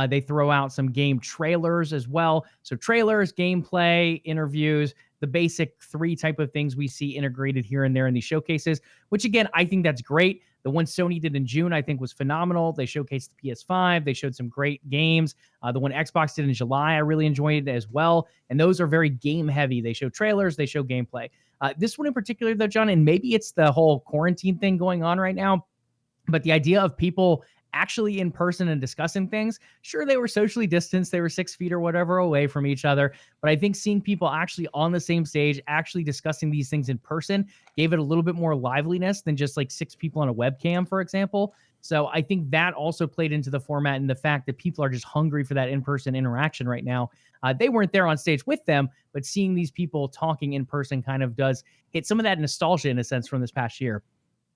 They throw out some game trailers as well. So trailers, gameplay, interviews, the basic 3 type of things we see integrated here and there in these showcases, which again, I think that's great. The one Sony did in June, I think, was phenomenal. They showcased the PS5. They showed some great games. The one Xbox did in July, I really enjoyed it as well. And those are very game heavy. They show trailers. They show gameplay. This one in particular, though, John, and maybe it's the whole quarantine thing going on right now, But the idea of people actually in person and discussing things, sure, they were socially distanced, they were 6 feet or whatever away from each other. But I think seeing people actually on the same stage, actually discussing these things in person, gave it a little bit more liveliness than just like 6 people on a webcam, for example. So I think that also played into the format and the fact that people are just hungry for that in-person interaction right now. They weren't there on stage with them, but seeing these people talking in person kind of does hit some of that nostalgia in a sense from this past year.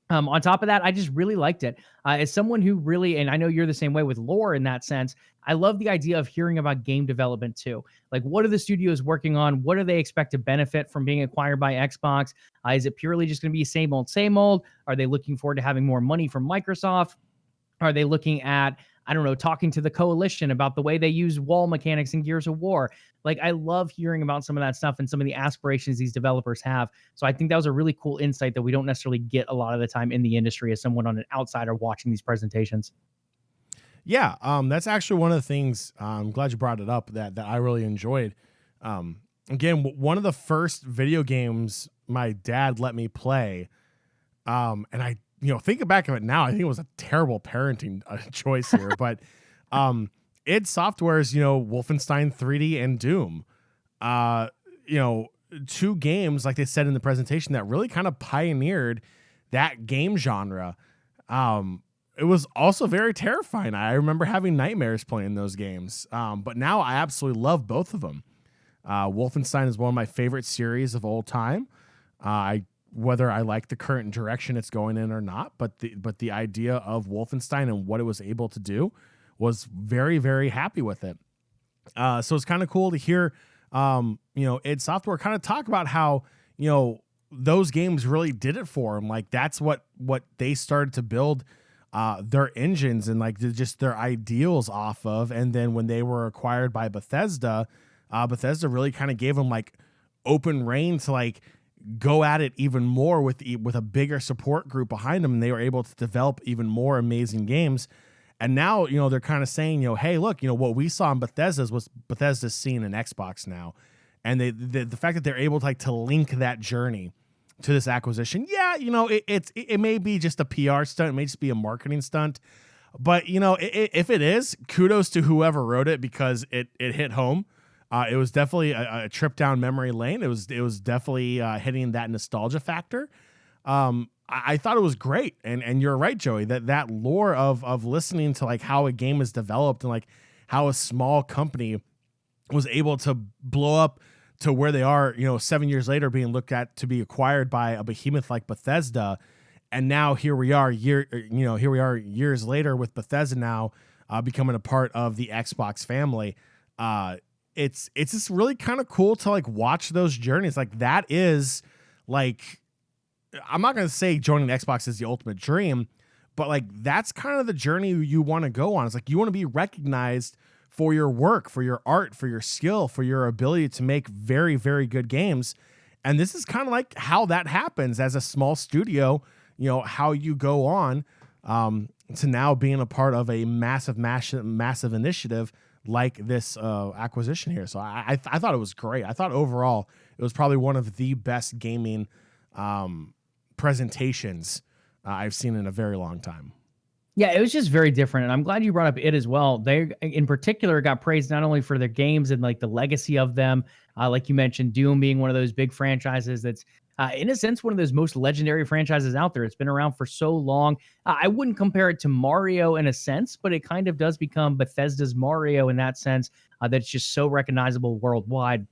On top of that, I just really liked it. As someone who really, and I know you're the same way with lore in that sense, I love the idea of hearing about game development too. Like, what are the studios working on? What do they expect to benefit from being acquired by Xbox? Is it purely just going to be same old, same old? Are they looking forward to having more money from Microsoft? Are they looking at, I don't know, talking to the coalition about the way they use wall mechanics in Gears of War? Like, I love hearing about some of that stuff and some of the aspirations these developers have. So I think that was a really cool insight that we don't necessarily get a lot of the time in the industry as someone on an outsider watching these presentations. Yeah, that's actually one of the things. I'm glad you brought it up. That I really enjoyed. Again, one of the first video games my dad let me play, and I, thinking back of it now, I think it was a terrible parenting choice here. But id Software's, Wolfenstein 3D and Doom, two games, like they said in the presentation, that really kind of pioneered that game genre. It was also very terrifying. I remember having nightmares playing those games. But now I absolutely love both of them. Wolfenstein is one of my favorite series of all time. Whether I like the current direction it's going in or not, but the idea of Wolfenstein and what it was able to do was very, very happy with it. So it's kind of cool to hear, id Software kind of talk about how, those games really did it for them. Like, that's what they started to build their engines and like just their ideals off of. And then when they were acquired by Bethesda, Bethesda really kind of gave them like open reign to like go at it even more with a bigger support group behind them. And they were able to develop even more amazing games. And now, they're kind of saying, hey, look, what we saw in Bethesda's was Bethesda's seeing in Xbox now. And the fact that they're able to to link that journey to this acquisition. Yeah, it may be just a PR stunt. It may just be a marketing stunt. But, if it is, kudos to whoever wrote it, because it hit home. It was definitely a trip down memory lane. It was definitely hitting that nostalgia factor. I thought it was great. And you're right, Joey, that lore of listening to like how a game is developed and like how a small company was able to blow up to where they are, 7 years later, being looked at to be acquired by a behemoth like Bethesda. And now here we are years later with Bethesda now becoming a part of the Xbox family. It's just really kind of cool to like watch those journeys. Like, that is like, I'm not going to say joining Xbox is the ultimate dream, but like, that's kind of the journey you want to go on. It's like, you want to be recognized for your work, for your art, for your skill, for your ability to make very, very good games. And this is kind of like how that happens as a small studio, how you go on to now being a part of a massive initiative like this acquisition here. So I thought it was great. I thought overall it was probably one of the best gaming presentations I've seen in a very long time. Yeah, it was just very different. And I'm glad you brought up it as well. They, in particular, got praised not only for their games and like the legacy of them, like you mentioned, Doom being one of those big franchises that's, in a sense, one of those most legendary franchises out there. It's been around for so long. I wouldn't compare it to Mario in a sense, but it kind of does become Bethesda's Mario in that sense, that's just so recognizable worldwide.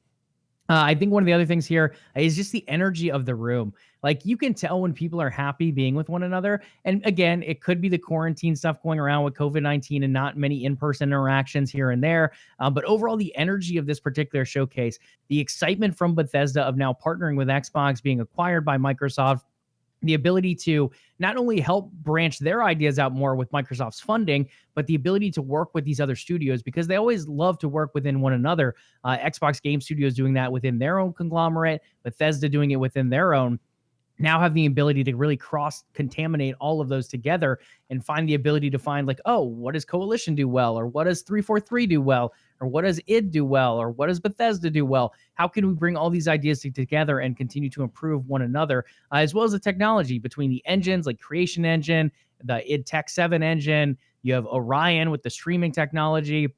I think one of the other things here is just the energy of the room. Like, you can tell when people are happy being with one another. And again, it could be the quarantine stuff going around with COVID-19 and not many in-person interactions here and there. But overall, the energy of this particular showcase, the excitement from Bethesda of now partnering with Xbox, being acquired by Microsoft, the ability to not only help branch their ideas out more with Microsoft's funding, but the ability to work with these other studios, because they always love to work within one another. Xbox Game Studios doing that within their own conglomerate, Bethesda doing it within their own. Now have the ability to really cross-contaminate all of those together and find the ability to find like, oh, what does Coalition do well? Or what does 343 do well? Or what does id do well? Or what does Bethesda do well? How can we bring all these ideas together and continue to improve one another, as well as the technology between the engines like Creation Engine the id Tech 7 engine. You have Orion with the streaming technology.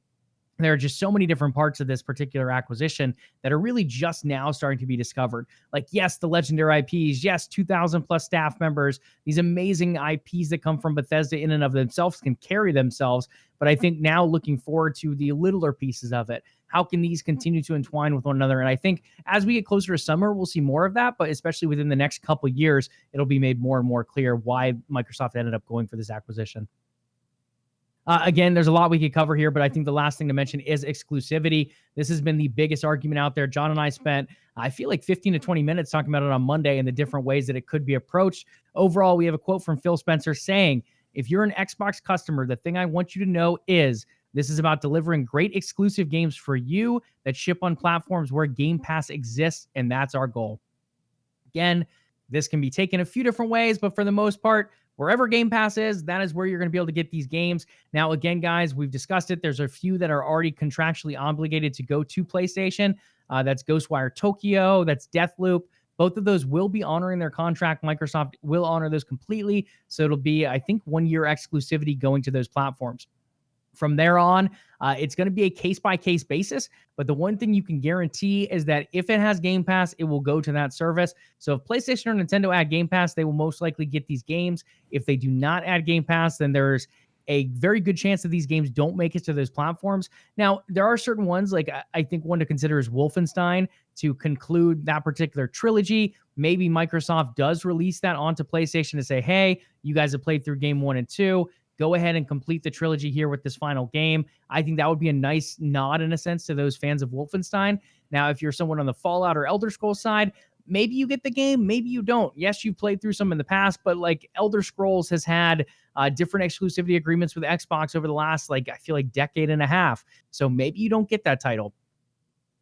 There are just so many different parts of this particular acquisition that are really just now starting to be discovered. Like, yes, the legendary IPs, yes, 2,000 plus staff members, these amazing IPs that come from Bethesda in and of themselves can carry themselves. But I think now looking forward to the littler pieces of it, how can these continue to entwine with one another? And I think as we get closer to summer, we'll see more of that. But especially within the next couple of years, it'll be made more and more clear why Microsoft ended up going for this acquisition. Again, there's a lot we could cover here, but I think the last thing to mention is exclusivity. This has been the biggest argument out there. John and I spent, I feel like 15 to 20 minutes talking about it on Monday and the different ways that it could be approached. Overall, we have a quote from Phil Spencer saying, if you're an Xbox customer, the thing I want you to know is this is about delivering great exclusive games for you that ship on platforms where Game Pass exists, and that's our goal. Again, this can be taken a few different ways, but for the most part, wherever Game Pass is, that is where you're going to be able to get these games. Now, again, guys, we've discussed it. There's a few that are already contractually obligated to go to PlayStation. That's Ghostwire Tokyo. That's Deathloop. Both of those will be honoring their contract. Microsoft will honor those completely. So it'll be, I think, 1 year exclusivity going to those platforms. From there on, it's going to be a case-by-case basis, but the one thing you can guarantee is that if it has Game Pass, it will go to that service. So if PlayStation or Nintendo add Game Pass, they will most likely get these games. If they do not add Game Pass, then there's a very good chance that these games don't make it to those platforms. Now, there are certain ones, like I think one to consider is Wolfenstein, to conclude that particular trilogy. Maybe Microsoft does release that onto PlayStation to say, hey, you guys have played through game 1 and 2. Go ahead and complete the trilogy here with this final game. I think that would be a nice nod, in a sense, to those fans of Wolfenstein. Now, if you're someone on the Fallout or Elder Scrolls side, maybe you get the game, maybe you don't. Yes, you've played through some in the past, but like Elder Scrolls has had different exclusivity agreements with Xbox over the last, I feel like decade and a half. So maybe you don't get that title.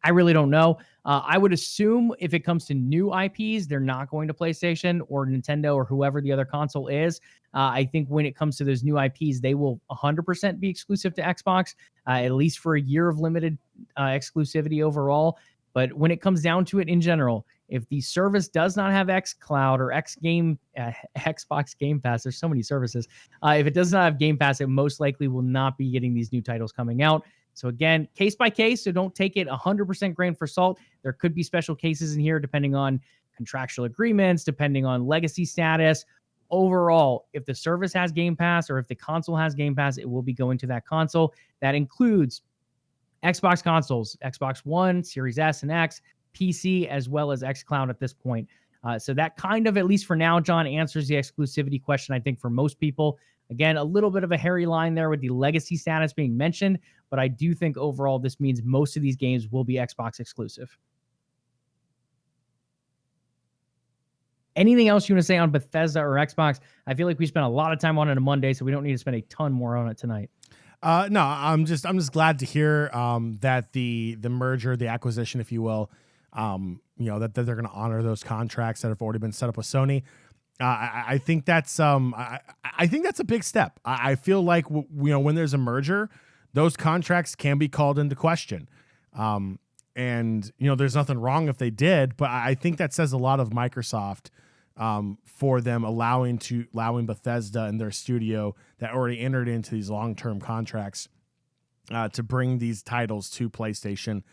I really don't know. I would assume if it comes to new IPs, they're not going to PlayStation or Nintendo or whoever the other console is. I think when it comes to those new IPs, they will 100% be exclusive to Xbox, at least for a year of limited exclusivity overall. But when it comes down to it in general, if the service does not have xCloud or Xbox Game Pass, there's so many services. If it does not have Game Pass, it most likely will not be getting these new titles coming out. So again, case by case, so don't take it 100% grain for salt. There could be special cases in here depending on contractual agreements, depending on legacy status. Overall, if the service has Game Pass or if the console has Game Pass, it will be going to that console. That includes Xbox consoles, Xbox One, Series S and X, PC, as well as xCloud at this point. So that kind of, at least for now, John, answers the exclusivity question, I think, for most people. Again, a little bit of a hairy line there with the legacy status being mentioned, but I do think overall this means most of these games will be Xbox exclusive. Anything else you want to say on Bethesda or Xbox? I feel like we spent a lot of time on it on Monday, so we don't need to spend a ton more on it tonight. No, I'm just glad to hear that the merger, the acquisition, if you will, that they're going to honor those contracts that have already been set up with Sony. I think that's I think that's a big step. I feel like when there's a merger, those contracts can be called into question. And there's nothing wrong if they did, but I think that says a lot of Microsoft for them allowing Bethesda and their studio that already entered into these long-term contracts to bring these titles to PlayStation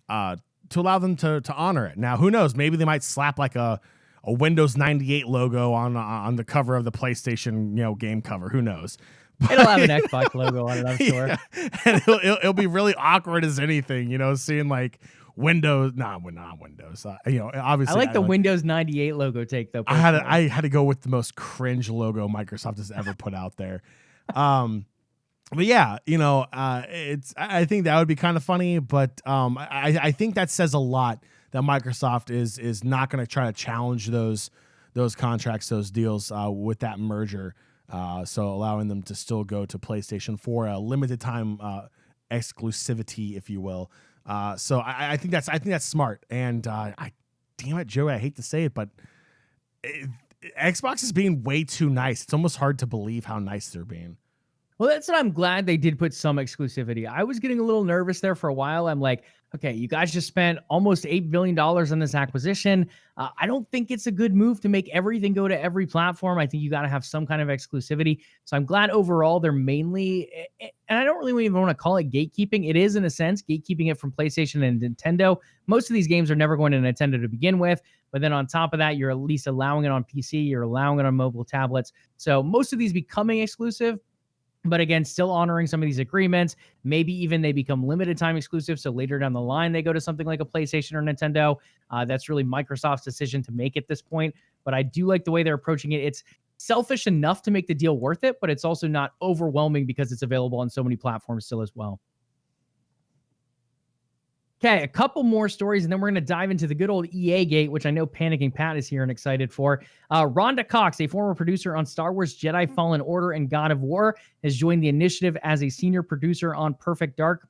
to allow them to honor it. Now, who knows? Maybe they might slap like a Windows 98 logo on the cover of the PlayStation game cover. Who knows? It'll have an Xbox logo on it, I'm sure. Yeah. And it'll be really awkward as anything, seeing like Windows, not Windows. Obviously, I like the Windows 98 logo take though. I had to go with the most cringe logo Microsoft has ever put out there. But yeah, I think that would be kind of funny, but I think that says a lot that Microsoft is not going to try to challenge those contracts, those deals with that merger. So allowing them to still go to PlayStation for a limited time exclusivity, if you will. So I think that's smart. And damn it, Joey, I hate to say it, but Xbox is being way too nice. It's almost hard to believe how nice they're being. Well, that's what I'm glad they did put some exclusivity. I was getting a little nervous there for a while. I'm like, Okay, you guys just spent almost $8 billion on this acquisition. I don't think it's a good move to make everything go to every platform. I think you got to have some kind of exclusivity. So I'm glad overall they're mainly, and I don't really even want to call it gatekeeping. It is, in a sense, gatekeeping it from PlayStation and Nintendo. Most of these games are never going to Nintendo to begin with. But then on top of that, you're at least allowing it on PC, you're allowing it on mobile tablets. So most of these becoming exclusive. But again, still honoring some of these agreements. Maybe even they become limited time exclusive. So later down the line, they go to something like a PlayStation or Nintendo. That's really Microsoft's decision to make at this point. But I do like the way they're approaching it. It's selfish enough to make the deal worth it, but it's also not overwhelming because it's available on so many platforms still as well. Okay, a couple more stories, and then we're going to dive into the good old EA gate, which I know Panicking Pat is here and excited for. Rhonda Cox, a former producer on Star Wars Jedi Fallen Order and God of War, has joined the initiative as a senior producer on Perfect Dark.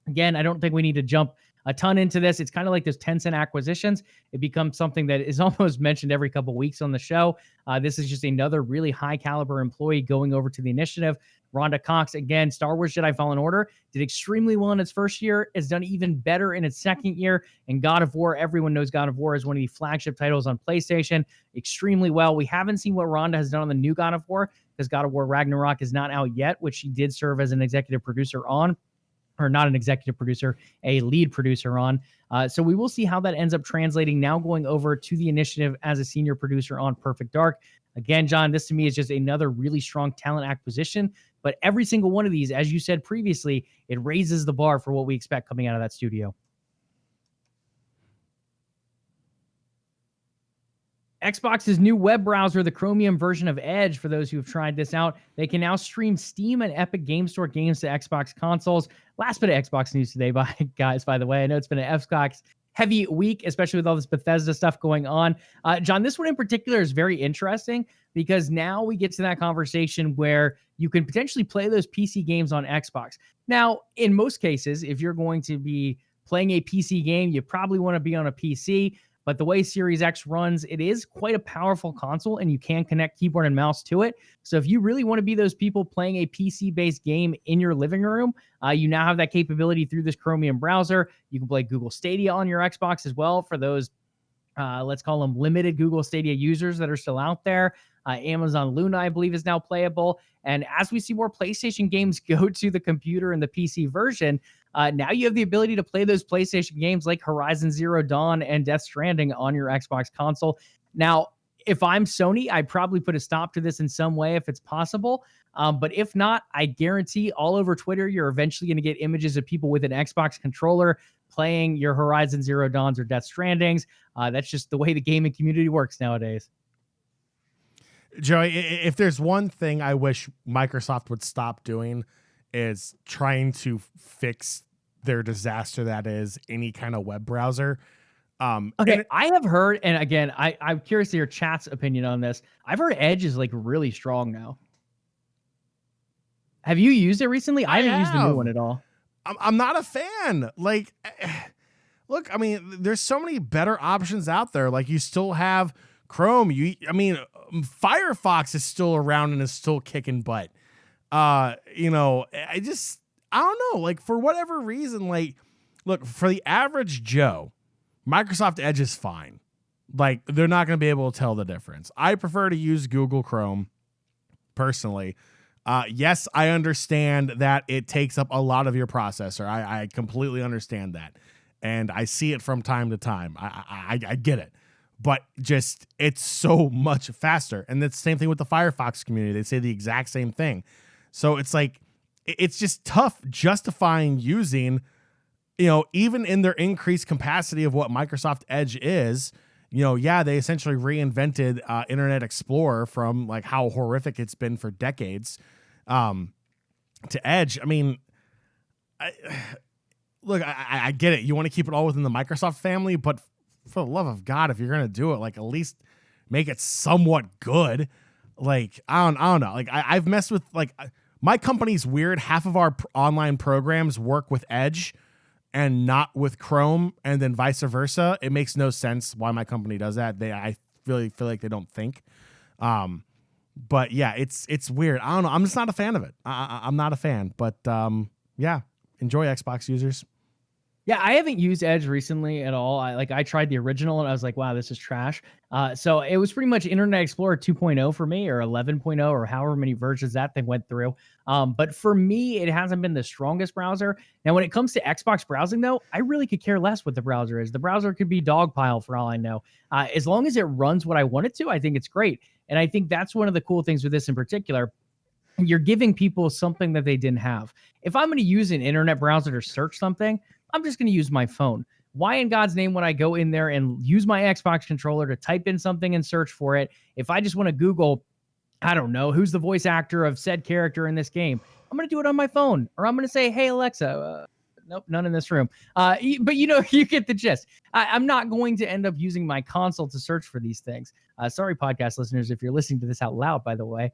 Again, I don't think we need to jump a ton into this. It's kind of like those Tencent acquisitions. It becomes something that is almost mentioned every couple of weeks on the show. This is just another really high caliber employee going over to the initiative. Rhonda Cox, again, Star Wars Jedi Fallen Order, did extremely well in its first year, has done even better in its second year. And God of War, everyone knows God of War is one of the flagship titles on PlayStation, extremely well. We haven't seen what Rhonda has done on the new God of War because God of War Ragnarok is not out yet, which she did serve as an executive producer on. Or not an executive producer, a lead producer on. So we will see how that ends up translating now going over to the initiative as a senior producer on Perfect Dark. Again, John, this to me is just another really strong talent acquisition. But every single one of these, as you said previously, it raises the bar for what we expect coming out of that studio. Xbox's new web browser, the Chromium version of Edge, for those who have tried this out, they can now stream Steam and Epic Game Store games to Xbox consoles. Last bit of Xbox news today, guys, by the way. I know it's been an Xbox heavy week, especially with all this Bethesda stuff going on. John, this one in particular is very interesting because now we get to that conversation where you can potentially play those PC games on Xbox. Now, in most cases, if you're going to be playing a PC game, you probably want to be on a PC. But the way Series X runs, it is quite a powerful console, and you can connect keyboard and mouse to it. So if you really want to be those people playing a PC-based game in your living room, you now have that capability through this Chromium browser. You can play Google Stadia on your Xbox as well for those, let's call them limited Google Stadia users that are still out there. Amazon Luna, I believe, is now playable. And as we see more PlayStation games go to the computer and the PC version, now you have the ability to play those PlayStation games like Horizon Zero Dawn and Death Stranding on your Xbox console. Now, if I'm Sony, I'd probably put a stop to this in some way if it's possible. But if not, I guarantee all over Twitter, you're eventually going to get images of people with an Xbox controller playing your Horizon Zero Dawns or Death Strandings. That's just the way the gaming community works nowadays. Joey, if there's one thing I wish Microsoft would stop doing is trying to fix their disaster that is any kind of web browser. Okay, I have heard, and again, I'm curious to your chat's opinion on this. I've heard Edge is like really strong now. Have you used it recently? I haven't used the new one at all. I'm not a fan. Like, look, I mean, there's so many better options out there. Like, you still have Chrome. Firefox is still around and is still kicking butt. I don't know. Like, for whatever reason, like, look, for the average Joe, Microsoft Edge is fine. Like, they're not going to be able to tell the difference. I prefer to use Google Chrome personally. Yes, I understand that it takes up a lot of your processor. I completely understand that. And I see it from time to time. I get it. But just, it's so much faster. And it's the same thing with the Firefox community. They say the exact same thing. So it's like, it's just tough justifying using, even in their increased capacity of what Microsoft Edge is, they essentially reinvented Internet Explorer from like how horrific it's been for decades to Edge. I mean, I get it. You want to keep it all within the Microsoft family, but for the love of God, if you're going to do it, like, at least make it somewhat good. Like, I don't know. Like, I've messed with, like, my company's weird. Half of our online programs work with Edge and not with Chrome, and then vice versa. It makes no sense why my company does that. I really feel like they don't think. But yeah, it's weird. I don't know. I'm just not a fan of it. I'm not a fan. But yeah, enjoy, Xbox users. Yeah, I haven't used Edge recently at all. I tried the original and I was like, wow, this is trash. So it was pretty much Internet Explorer 2.0 for me, or 11.0, or however many versions that thing went through. But for me, it hasn't been the strongest browser. Now, when it comes to Xbox browsing, though, I really could care less what the browser is. The browser could be dogpile for all I know. As long as it runs what I want it to, I think it's great. And I think that's one of the cool things with this in particular. You're giving people something that they didn't have. If I'm going to use an internet browser to search something, I'm just going to use my phone. Why in God's name would I go in there and use my Xbox controller to type in something and search for it? If I just want to Google, I don't know, who's the voice actor of said character in this game, I'm going to do it on my phone. Or I'm going to say, hey, Alexa, nope, none in this room. But you know, you get the gist. I'm not going to end up using my console to search for these things. Sorry, podcast listeners, if you're listening to this out loud, by the way.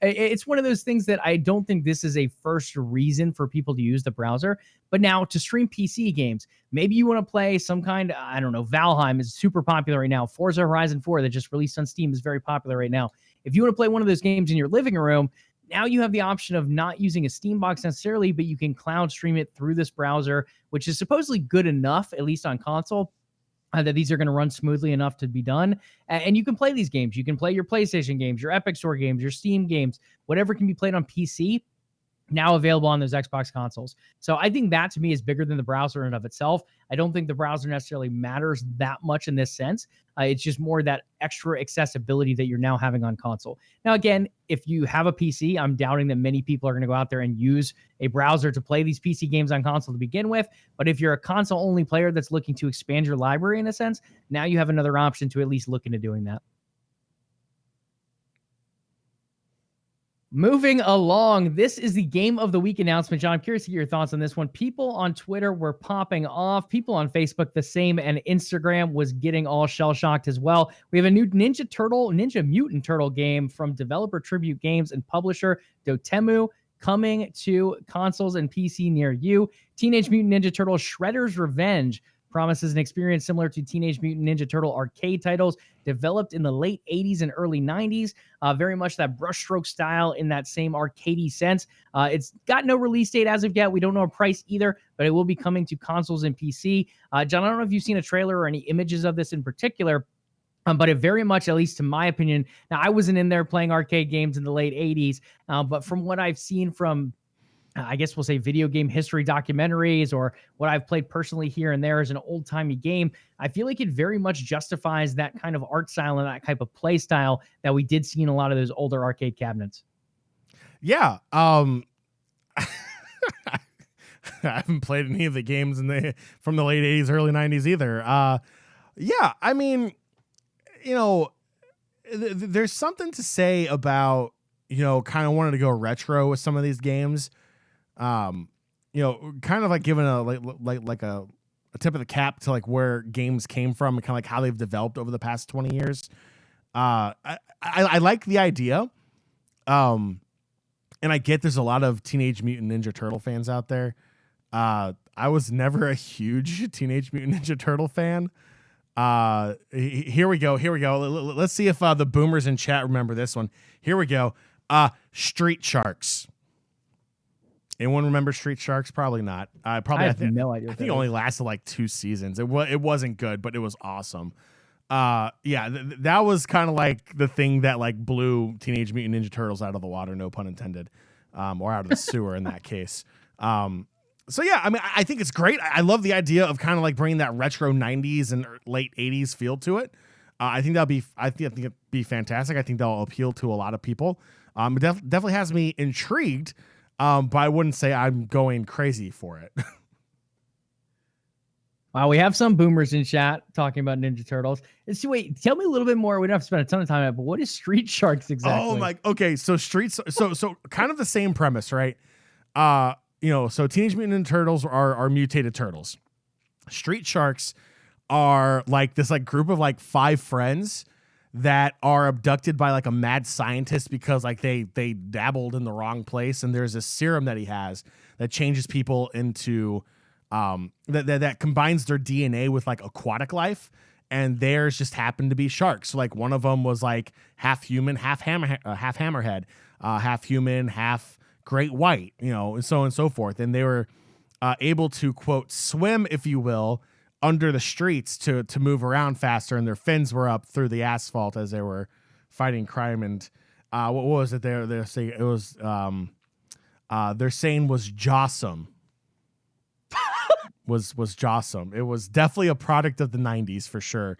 It's one of those things that I don't think this is a first reason for people to use the browser. But now to stream PC games, maybe you want to play some kind, I don't know, Valheim is super popular right now. Forza Horizon 4 that just released on Steam is very popular right now. If you want to play one of those games in your living room, now you have the option of not using a Steam box necessarily, but you can cloud stream it through this browser, which is supposedly good enough, at least on console, that these are going to run smoothly enough to be done. And you can play these games. You can play your PlayStation games, your Epic Store games, your Steam games, whatever can be played on PC, now available on those Xbox consoles. So I think that to me is bigger than the browser in and of itself. I don't think the browser necessarily matters that much in this sense. It's just more that extra accessibility that you're now having on console. Now, again, if you have a PC, I'm doubting that many people are going to go out there and use a browser to play these PC games on console to begin with. But if you're a console-only player that's looking to expand your library in a sense, now you have another option to at least look into doing that. Moving along, this is the Game of the Week announcement. John, I'm curious to get your thoughts on this one. People on Twitter were popping off. People on Facebook, the same, and Instagram was getting all shell-shocked as well. We have a new Ninja Mutant Turtle game from developer Tribute Games and publisher Dotemu coming to consoles and PC near you. Teenage Mutant Ninja Turtles Shredder's Revenge promises an experience similar to Teenage Mutant Ninja Turtle arcade titles developed in the late 80s and early 90s. Very much that brushstroke style in that same arcadey sense. It's got no release date as of yet. We don't know a price either, but it will be coming to consoles and PC. John, I don't know if you've seen a trailer or any images of this in particular, but it very much, at least to my opinion, now I wasn't in there playing arcade games in the late 80s, but from what I've seen from I guess we'll say video game history documentaries or what I've played personally here and there as an old timey game, I feel like it very much justifies that kind of art style and that type of play style that we did see in a lot of those older arcade cabinets. Yeah. I haven't played any of the games from the late 80s, early 90s either. Yeah, I mean, you know, there's something to say about, you know, kind of wanting to go retro with some of these games. You know, kind of like giving a like a tip of the cap to like where games came from and kind of like how they've developed over the past 20 years. I like the idea. And I get there's a lot of Teenage Mutant Ninja Turtle fans out there. I was never a huge Teenage Mutant Ninja Turtle fan. Here we go. Let's see if the boomers in chat remember this one. Here we go. Street Sharks. Anyone remember Street Sharks? Probably not. I have no idea. I think it only lasted like 2 seasons. It wasn't good, but it was awesome. That was kind of like the thing that like blew Teenage Mutant Ninja Turtles out of the water, no pun intended, or out of the sewer in that case. So yeah, I mean, I think it's great. I love the idea of kind of like bringing that retro 90s and late 80s feel to it. I think it'd be fantastic. I think that'll appeal to a lot of people. It definitely has me intrigued. But I wouldn't say I'm going crazy for it. Wow, we have some boomers in chat talking about Ninja Turtles. So wait, tell me a little bit more. We don't have to spend a ton of time on it, but what is Street Sharks exactly? Oh my, okay. So so kind of the same premise, right? You know, so Teenage Mutant Ninja Turtles are mutated turtles. Street Sharks are like this like group of like 5 friends that are abducted by like a mad scientist because like they dabbled in the wrong place, and there's a serum that he has that changes people into that combines their DNA with like aquatic life, and theirs just happened to be sharks. So like one of them was like half human, half hammerhead, half human, half great white, you know, and so on and so forth. And they were able to, quote, swim, if you will, under the streets to move around faster, and their fins were up through the asphalt as they were fighting crime. And what was it? They're saying it was they're saying was Jossum. was Jossum. It was definitely a product of the 90s for sure.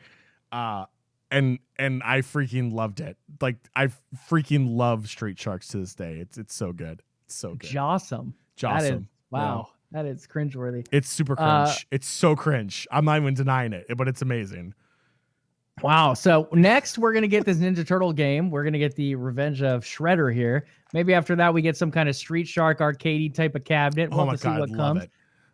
And I freaking loved it. Like, I freaking love Street Sharks to this day. It's so good. It's so good. Jossum. Jossum. Wow. Yeah. That is cringeworthy. It's super cringe. It's so cringe. I'm not even denying it, but it's amazing. Wow. So next we're going to get this Ninja Turtle game. We're going to get the Revenge of Shredder here. Maybe after that we get some kind of Street Shark arcadey type of cabinet. We'll have to see what comes. It.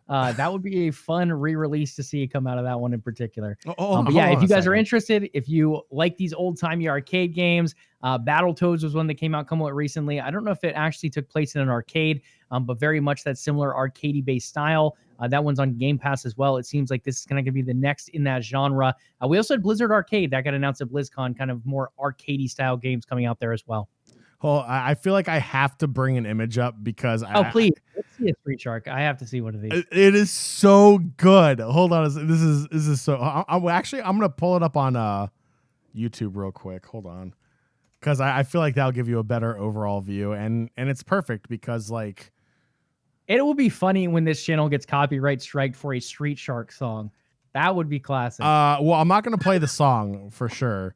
That would be a fun re-release to see come out of that one in particular. But yeah, if you guys are interested, if you like these old-timey arcade games, Battletoads was one that came out recently. I don't know if it actually took place in an arcade, but very much that similar arcadey-based style. That one's on Game Pass as well. It seems like this is going to be the next in that genre. We also had Blizzard Arcade that got announced at BlizzCon, kind of more arcadey style games coming out there as well. Well, I feel like I have to bring an image up because please, let's see a Street Shark. I have to see one of these. It is so good. Hold on, this is so. I'm gonna pull it up on YouTube real quick. Hold on, because I feel like that'll give you a better overall view, and it's perfect because like it will be funny when this channel gets copyright striked for a Street Shark song. That would be classic. Well, I'm not gonna play the song for sure.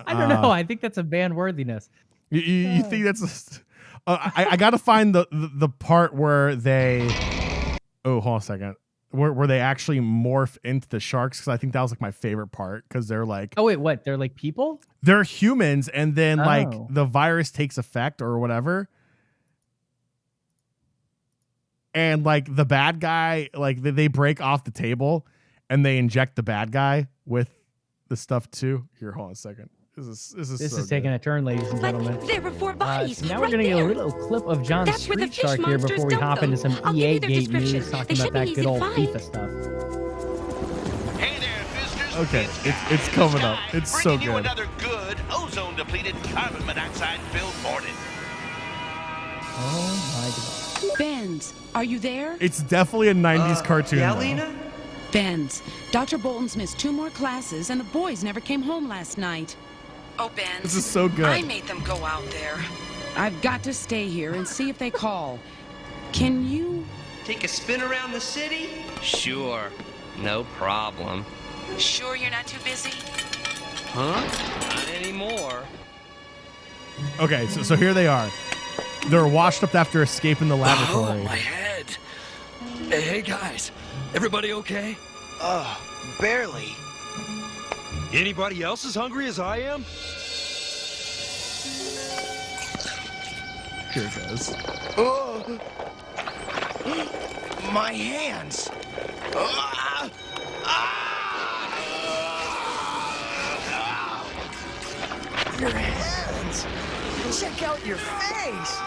I don't know. I think that's a ban worthiness. You think that's? I gotta find the part where they. Oh, hold on a second. Where they actually morph into the sharks, because I think that was like my favorite part, because they're like. Oh wait, what? They're like people? They're humans, and then like the virus takes effect or whatever, and like the bad guy, like they break off the table, and they inject the bad guy with the stuff too. Here, hold on a second. This is taking a turn, ladies and gentlemen. But there were 4 bodies. So now we're going to get a little clip of John's Street Shark here before we hop into some EA Gate news, talking about that good old FIFA stuff. Hey there, visitors. Okay, it's coming up. It's so good. You another good ozone-depleted, carbon monoxide-filled morning. Oh my God. Benz, are you there? It's definitely a 90s cartoon. Yeah, Lena? Benz, Dr. Bolton's missed 2 more classes, and the boys never came home last night. Oh, Benz. This is so good. I made them go out there. I've got to stay here and see if they call. Can you? Take a spin around the city? Sure, no problem. Sure you're not too busy? Huh? Not anymore. Okay, so here they are. They're washed up after escaping the laboratory. Oh, my head. Hey, guys. Everybody okay? Barely. Anybody else as hungry as I am? Here it goes. Oh. My hands. Your hands. Check out your face.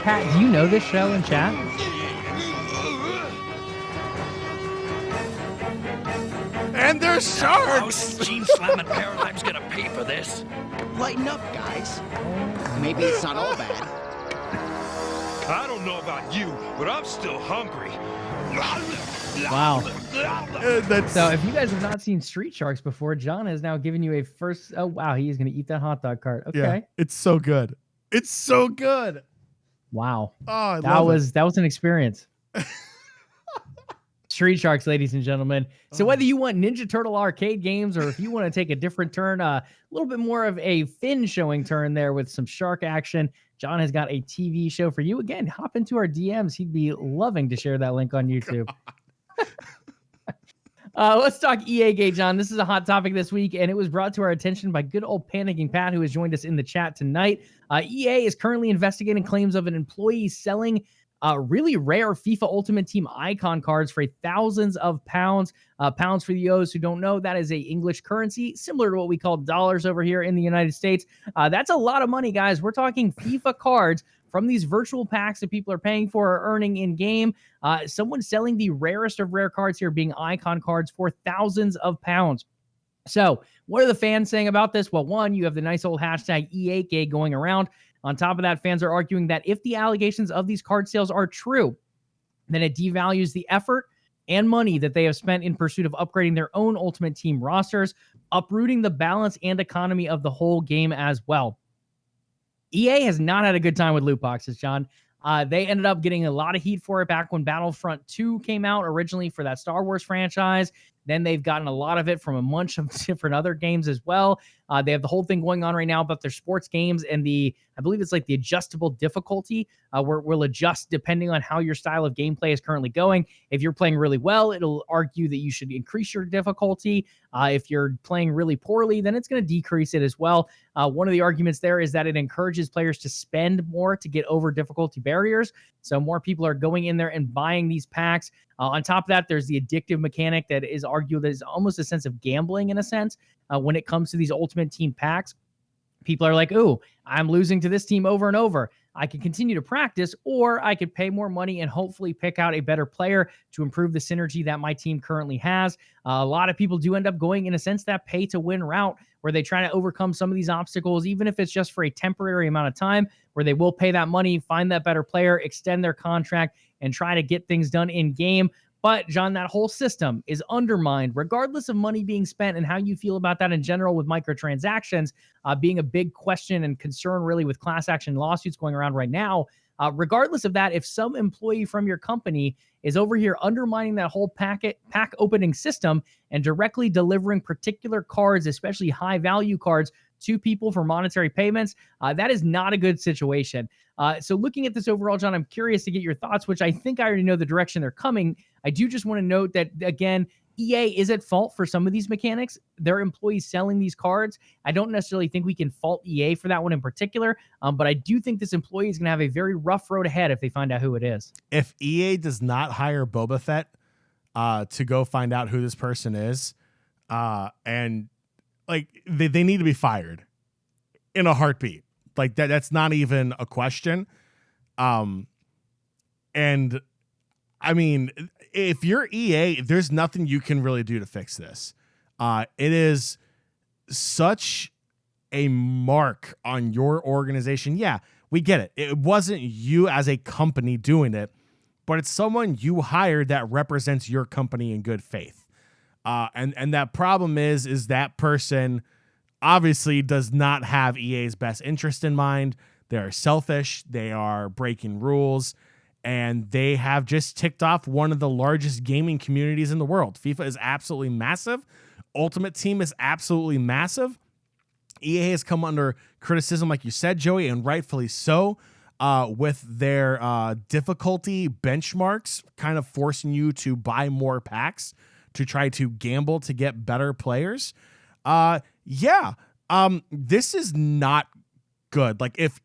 Pat, do you know this show in chat? And they're sharks! Gene Slam and Paradigm's gonna pay for this. Lighten up, guys. Maybe it's not all bad. I don't know about you, but I'm still hungry. Wow. That's... So if you guys have not seen Street Sharks before, John has now given you a first. Oh, wow. He's going to eat that hot dog cart. Okay. Yeah, it's so good. It's so good. Wow. Oh, that was an experience. Street Sharks, ladies and gentlemen. So whether you want Ninja Turtle arcade games or if you want to take a different turn, a little bit more of a fin showing turn there with some shark action, John has got a TV show for you. Again, hop into our DMs. He'd be loving to share that link on YouTube. Let's talk EA Gate, John. This is a hot topic this week, and it was brought to our attention by good old Panicking Pat, who has joined us in the chat tonight. EA is currently investigating claims of an employee selling really rare FIFA Ultimate Team icon cards for thousands of pounds. Pounds, for those who don't know, that is a English currency, similar to what we call dollars over here in the United States. That's a lot of money, guys. We're talking FIFA cards from these virtual packs that people are paying for or earning in game. Someone selling the rarest of rare cards here, being icon cards, for thousands of pounds. So what are the fans saying about this? Well, one, you have the nice old hashtag E8Gay going around. On top of that, fans are arguing that if the allegations of these card sales are true, then it devalues the effort and money that they have spent in pursuit of upgrading their own Ultimate Team rosters, uprooting the balance and economy of the whole game as well. EA has not had a good time with loot boxes, John. They ended up getting a lot of heat for it back when Battlefront 2 came out originally for that Star Wars franchise. Then they've gotten a lot of it from a bunch of different other games as well. They have the whole thing going on right now about their sports games and I believe it's like the adjustable difficulty, where it will adjust depending on how your style of gameplay is currently going. If you're playing really well, it'll argue that you should increase your difficulty. If you're playing really poorly, then it's going to decrease it as well. One of the arguments there is that it encourages players to spend more to get over difficulty barriers. So more people are going in there and buying these packs. On top of that, there's the addictive mechanic that is argued that is almost a sense of gambling in a sense. When it comes to these Ultimate Team packs, people are like, "Ooh, I'm losing to this team over and over. I can continue to practice, or I could pay more money and hopefully pick out a better player to improve the synergy that my team currently has." A lot of people do end up going in a sense that pay to win route where they try to overcome some of these obstacles, even if it's just for a temporary amount of time, where they will pay that money, find that better player, extend their contract, and try to get things done in game. But, John, that whole system is undermined, regardless of money being spent and how you feel about that in general with microtransactions being a big question and concern really with class action lawsuits going around right now. Regardless of that, if some employee from your company is over here undermining that whole pack opening system and directly delivering particular cards, especially high value cards, to people for monetary payments, that is not a good situation. So looking at this overall, John, I'm curious to get your thoughts, which I think I already know the direction they're coming. I do just want to note that, again, EA is at fault for some of these mechanics. Their employees selling these cards. I don't necessarily think we can fault EA for that one in particular, but I do think this employee is going to have a very rough road ahead if they find out who it is. If EA does not hire Boba Fett to go find out who this person is, and like they need to be fired in a heartbeat. Like that's not even a question. And I mean, if you're EA, there's nothing you can really do to fix this. It is such a mark on your organization. Yeah, we get it. It wasn't you as a company doing it, but it's someone you hired that represents your company in good faith. And that problem is that person obviously does not have EA's best interest in mind. They're selfish. They are breaking rules. And they have just ticked off one of the largest gaming communities in the world. FIFA is absolutely massive. Ultimate Team is absolutely massive. EA has come under criticism, like you said, Joey, and rightfully so, with their difficulty benchmarks, kind of forcing you to buy more packs to try to gamble to get better players. This is not good. Like if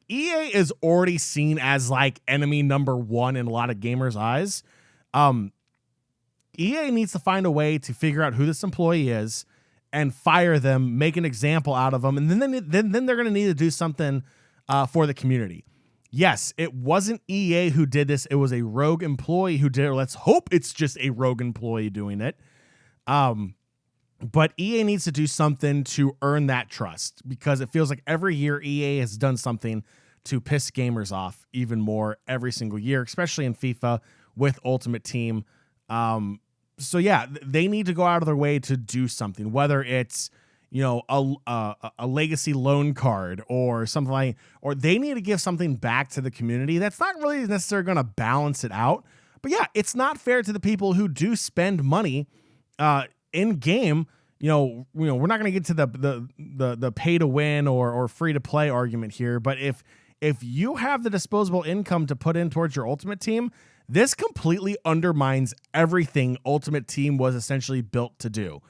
EA is already seen as like enemy number one in a lot of gamers' eyes, EA needs to find a way to figure out who this employee is and fire them, make an example out of them, and then they're going to need to do something for the community. Yes, it wasn't EA who did this. It was a rogue employee who did it. Let's hope it's just a rogue employee doing it. But EA needs to do something to earn that trust, because it feels like every year EA has done something to piss gamers off even more every single year, especially in FIFA with Ultimate Team. So yeah, they need to go out of their way to do something, whether it's, a legacy loan card or something like, or they need to give something back to the community. That's not really necessarily going to balance it out. But yeah, it's not fair to the people who do spend money in game. We're not going to get to the pay to win or free to play argument here. But if you have the disposable income to put in towards your Ultimate Team, this completely undermines everything Ultimate Team was essentially built to do.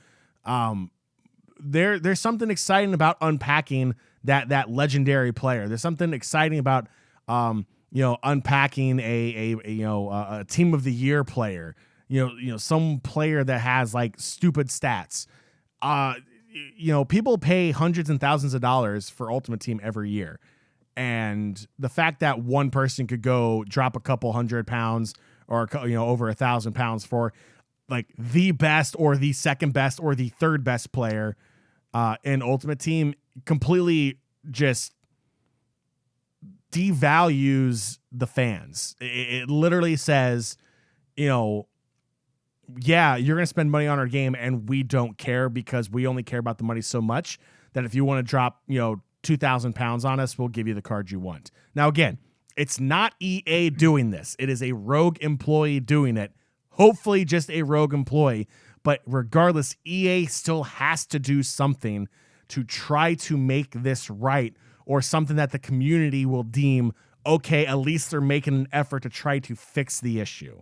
There's something exciting about unpacking that legendary player. There's something exciting about unpacking a team of the year player. Some player that has like stupid stats. People pay hundreds and thousands of dollars for Ultimate Team every year. And the fact that one person could go drop a couple 100 pounds or, over 1,000 pounds for like the best or the second best or the third best player in Ultimate Team completely just devalues the fans. It literally says, you know, yeah, you're going to spend money on our game and we don't care because we only care about the money so much that if you want to drop, you know, 2,000 pounds on us, we'll give you the card you want. Now, again, it's not EA doing this. It is a rogue employee doing it. Hopefully just a rogue employee. But regardless, EA still has to do something to try to make this right, or something that the community will deem, okay, at least they're making an effort to try to fix the issue.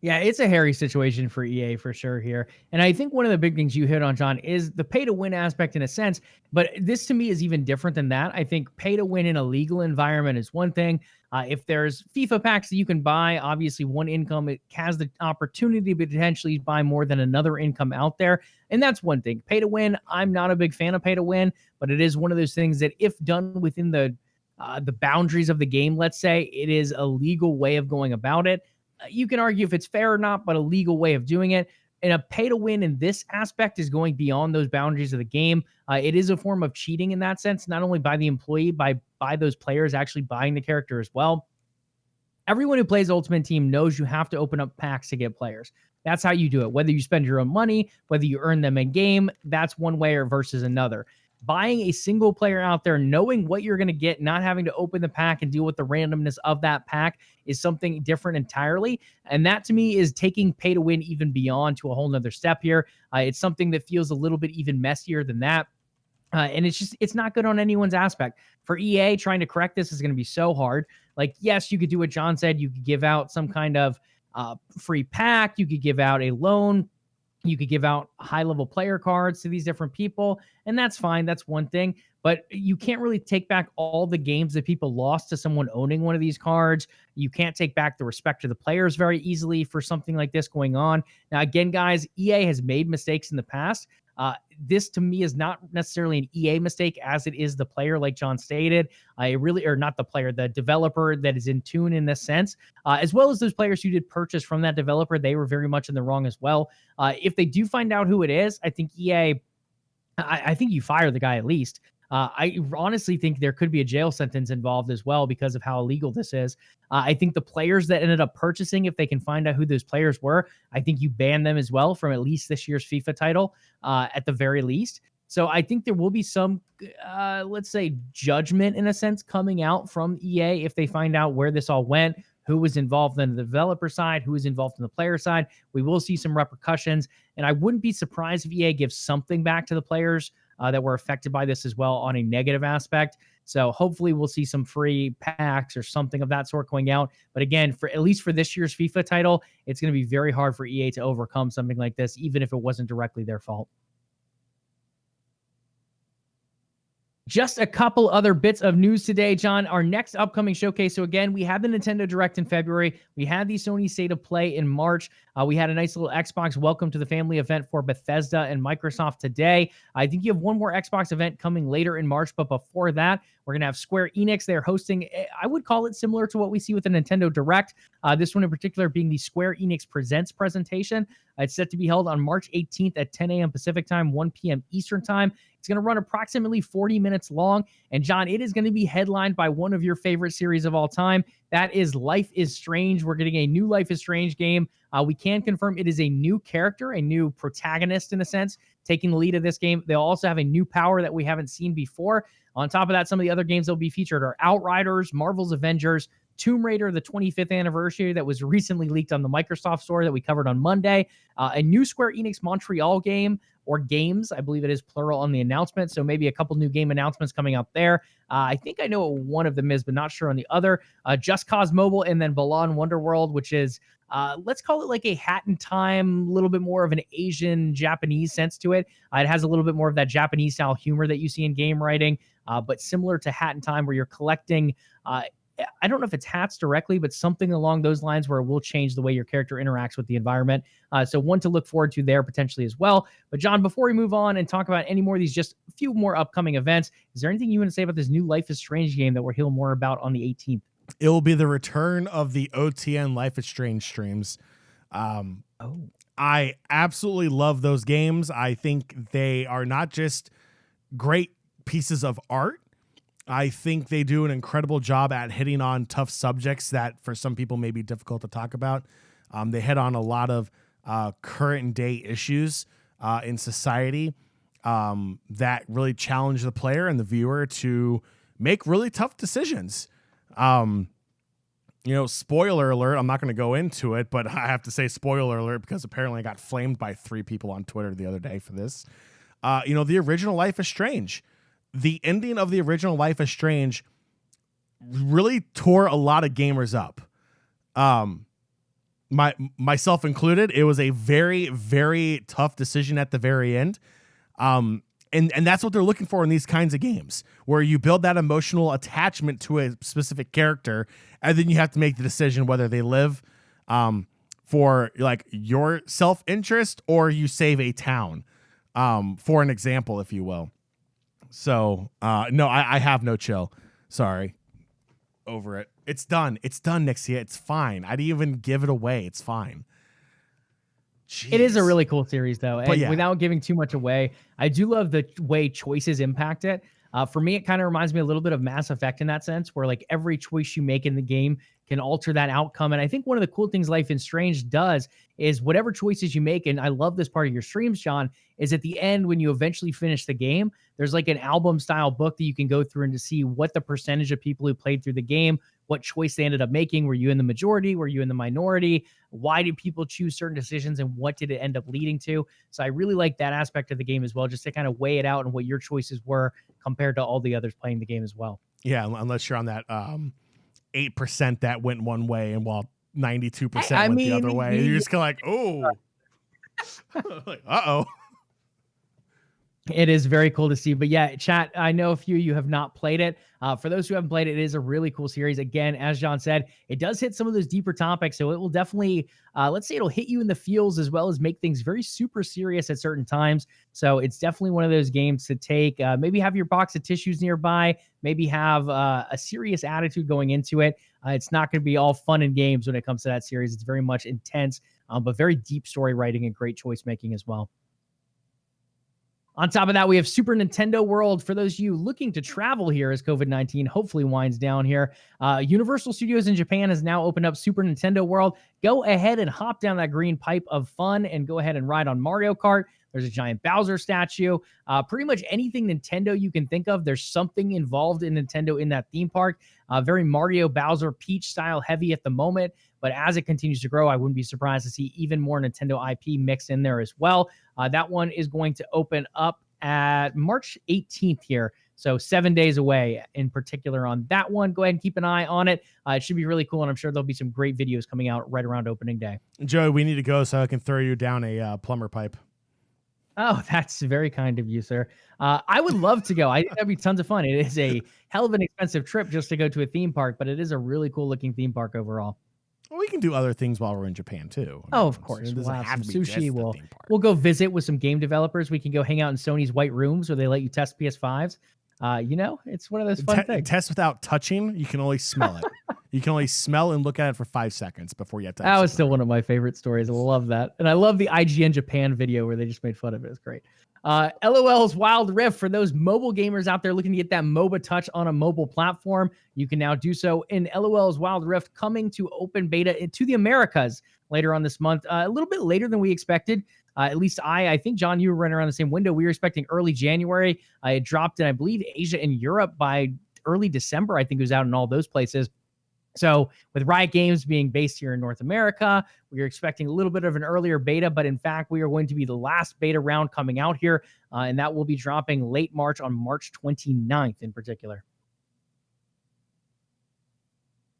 Yeah, it's a hairy situation for EA for sure here. And I think one of the big things you hit on, John, is the pay to win aspect in a sense. But this to me is even different than that. I think pay to win in a legal environment is one thing. If there's FIFA packs that you can buy, obviously one income, it has the opportunity to potentially buy more than another income out there. And that's one thing. Pay to win, I'm not a big fan of pay to win, but it is one of those things that if done within the boundaries of the game, let's say, it is a legal way of going about it. You can argue if it's fair or not, but a legal way of doing it. And a pay to win in this aspect is going beyond those boundaries of the game. It is a form of cheating in that sense, not only by the employee, by those players actually buying the character as well. Everyone who plays Ultimate Team knows you have to open up packs to get players. That's how you do it. Whether you spend your own money, whether you earn them in game, that's one way or versus another. Buying a single player out there, knowing what you're going to get, not having to open the pack and deal with the randomness of that pack is something different entirely. And that to me is taking pay to win even beyond to a whole nother step here. It's something that feels a little bit even messier than that. And it's not good on anyone's aspect. For EA, trying to correct this is going to be so hard. Like, yes, you could do what John said. You could give out some kind of free pack. You could give out a loan. You could give out high-level player cards to these different people, and that's fine. That's one thing. But you can't really take back all the games that people lost to someone owning one of these cards. You can't take back the respect of the players very easily for something like this going on. Now, again, guys, EA has made mistakes in the past. This to me is not necessarily an EA mistake as it is the player, like John stated. Or not the player, the developer that is in tune in this sense, as well as those players who did purchase from that developer. They were very much in the wrong as well. If they do find out who it is, I think EA, I think you fire the guy at least. I honestly think there could be a jail sentence involved as well because of how illegal this is. I think the players that ended up purchasing, if they can find out who those players were, I think you ban them as well from at least this year's FIFA title, at the very least. So I think there will be some, let's say, judgment in a sense coming out from EA if they find out where this all went, who was involved on the developer side, who was involved on the player side. We will see some repercussions, and I wouldn't be surprised if EA gives something back to the players that were affected by this as well on a negative aspect. So hopefully we'll see some free packs or something of that sort going out. But again, for at least for this year's FIFA title, it's going to be very hard for EA to overcome something like this, even if it wasn't directly their fault. Just a couple other bits of news today, John. Our next upcoming showcase. So again, we had the Nintendo Direct in February. We had the Sony State of Play in March. We had a nice little Xbox Welcome to the Family event for Bethesda and Microsoft today. I think you have one more Xbox event coming later in March, but before that, we're going to have Square Enix. They're hosting, I would call it similar to what we see with the Nintendo Direct. This one in particular being the Square Enix Presents presentation. It's set to be held on March 18th at 10 a.m. Pacific time, 1 p.m. Eastern time. It's going to run approximately 40 minutes long. And John, it is going to be headlined by one of your favorite series of all time. That is Life is Strange. We're getting a new Life is Strange game. We can confirm it is a new character, a new protagonist in a sense, taking the lead of this game. They'll also have a new power that we haven't seen before. On top of that, some of the other games that will be featured are Outriders, Marvel's Avengers, Tomb Raider, the 25th anniversary that was recently leaked on the Microsoft Store that we covered on Monday, a new Square Enix Montreal game, or games, I believe it is plural on the announcement, so maybe a couple new game announcements coming out there. I think I know what one of them is, but not sure on the other. Just Cause Mobile, and then Balan Wonderworld, which is, let's call it like a Hat in Time, a little bit more of an Asian Japanese sense to it. It has a little bit more of that Japanese style humor that you see in game writing, but similar to Hat in Time where you're collecting, I don't know if it's hats directly, but something along those lines where it will change the way your character interacts with the environment. So one to look forward to there potentially as well. But John, before we move on and talk about any more of these, just a few more upcoming events, is there anything you want to say about this new Life is Strange game that we'll hear more about on the 18th? It will be the return of the OTN Life is Strange streams. I absolutely love those games. I think they are not just great pieces of art. I think they do an incredible job at hitting on tough subjects that for some people may be difficult to talk about. They hit on a lot of current day issues in society that really challenge the player and the viewer to make really tough decisions. Spoiler alert, I'm not going to go into it, but I have to say spoiler alert because apparently I got flamed by 3 people on Twitter the other day for this. The original Life is Strange. The ending of the original Life is Strange really tore a lot of gamers up. Myself included, it was a very, very tough decision at the very end. And that's what they're looking for in these kinds of games, where you build that emotional attachment to a specific character, and then you have to make the decision whether they live for like your self-interest or you save a town, for an example, if you will. So, no, I have no chill. Sorry. Over it. It's done. It's done, Nixia. It's fine. I didn't even give it away. It's fine. Jeez. It is a really cool series, though. And yeah, without giving too much away, I do love the way choices impact it. For me, it kind of reminds me a little bit of Mass Effect in that sense, where like every choice you make in the game can alter that outcome. And I think one of the cool things Life is Strange does is whatever choices you make, and I love this part of your streams, John, is at the end when you eventually finish the game, there's like an album style book that you can go through and to see what the percentage of people who played through the game, what choice they ended up making. Were you in the majority? Were you in the minority? Why did people choose certain decisions and what did it end up leading to? So I really like that aspect of the game as well, just to kind of weigh it out and what your choices were compared to all the others playing the game as well. Yeah, unless you're on that 8% that went one way and while 92% went the other way. You're just kind of like, oh, like, uh-oh. It is very cool to see. But yeah, chat, I know a few of you have not played it. For those who haven't played it, it is a really cool series. Again, as John said, it does hit some of those deeper topics. So it will definitely, let's say it'll hit you in the feels as well as make things very super serious at certain times. So it's definitely one of those games to take. Maybe have your box of tissues nearby. Maybe have a serious attitude going into it. It's not going to be all fun and games when it comes to that series. It's very much intense, but very deep story writing and great choice making as well. On top of that, we have Super Nintendo World. For those of you looking to travel here as COVID-19 hopefully winds down here, Universal Studios in Japan has now opened up Super Nintendo World. Go ahead and hop down that green pipe of fun and go ahead and ride on Mario Kart. There's a giant Bowser statue. Pretty much anything Nintendo you can think of, there's something involved in Nintendo in that theme park. Very Mario, Bowser, Peach style heavy at the moment. But as it continues to grow, I wouldn't be surprised to see even more Nintendo IP mixed in there as well. That one is going to open up at March 18th here. So 7 days away in particular on that one. Go ahead and keep an eye on it. It should be really cool, and I'm sure there'll be some great videos coming out right around opening day. Joey, we need to go so I can throw you down a plumber pipe. Oh, that's very kind of you, sir. I would love to go. I think that'd be tons of fun. It is a hell of an expensive trip just to go to a theme park, but it is a really cool looking theme park overall. Well, we can do other things while we're in Japan too. Of course. We'll have some sushi. We'll go visit with some game developers. We can go hang out in Sony's white rooms where they let you test PS5s. It's one of those fun things. Test without touching. You can only smell it. You can only smell and look at it for 5 seconds before you have to. That was still one of my favorite stories. I love that. And I love the IGN Japan video where they just made fun of it. It's great. LOL's Wild Rift, for those mobile gamers out there looking to get that MOBA touch on a mobile platform, you can now do so in LOL's Wild Rift, coming to open beta to the Americas later on this month. A little bit later than we expected. At least I think, John, you were running around the same window. We were expecting early January. It dropped in, I believe, Asia and Europe by early December. I think it was out in all those places. So with Riot Games being based here in North America, we are expecting a little bit of an earlier beta, but in fact, we are going to be the last beta round coming out here, and that will be dropping late March on March 29th in particular.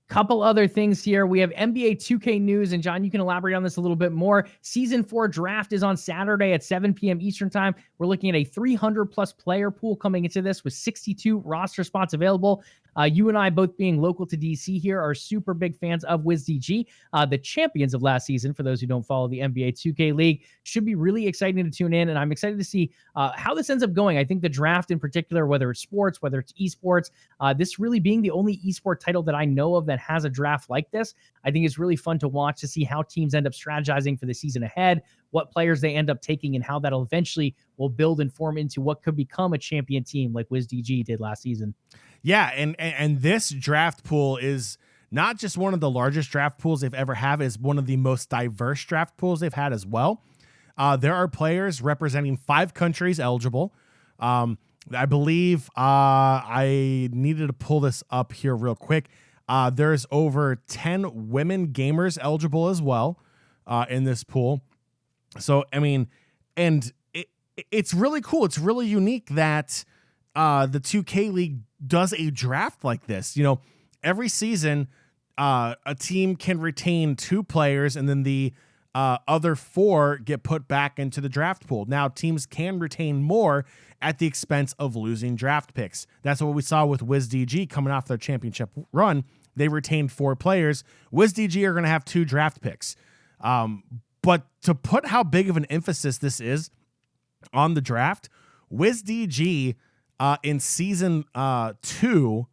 Couple other things here. We have NBA 2K news, and John, you can elaborate on this a little bit more. Season 4 draft is on Saturday at 7 p.m. Eastern time. We're looking at a 300-plus player pool coming into this with 62 roster spots available. You and I, both being local to DC here, are super big fans of WizDG, the champions of last season. For those who don't follow the NBA 2K League, should be really exciting to tune in, and I'm excited to see how this ends up going. I think the draft in particular, whether it's sports, whether it's esports, this really being the only esport title that I know of that has a draft like this, I think it's really fun to watch to see how teams end up strategizing for the season ahead, what players they end up taking, and how that'll eventually will build and form into what could become a champion team like WizDG did last season. Yeah, and this draft pool is not just one of the largest draft pools they've ever had, is one of the most diverse draft pools they've had as well. There are players representing 5 countries eligible. I believe I needed to pull this up here real quick. There's over 10 women gamers eligible as well in this pool. So, I mean, and it's really cool. It's really unique that the 2K League does a draft like this. You know, every season, a team can retain 2 players, and then the other 4 get put back into the draft pool. Now, teams can retain more at the expense of losing draft picks. That's what we saw with WizDG coming off their championship run. They retained 4 players. WizDG are going to have 2 draft picks. But to put how big of an emphasis this is on the draft, WizDG in season 2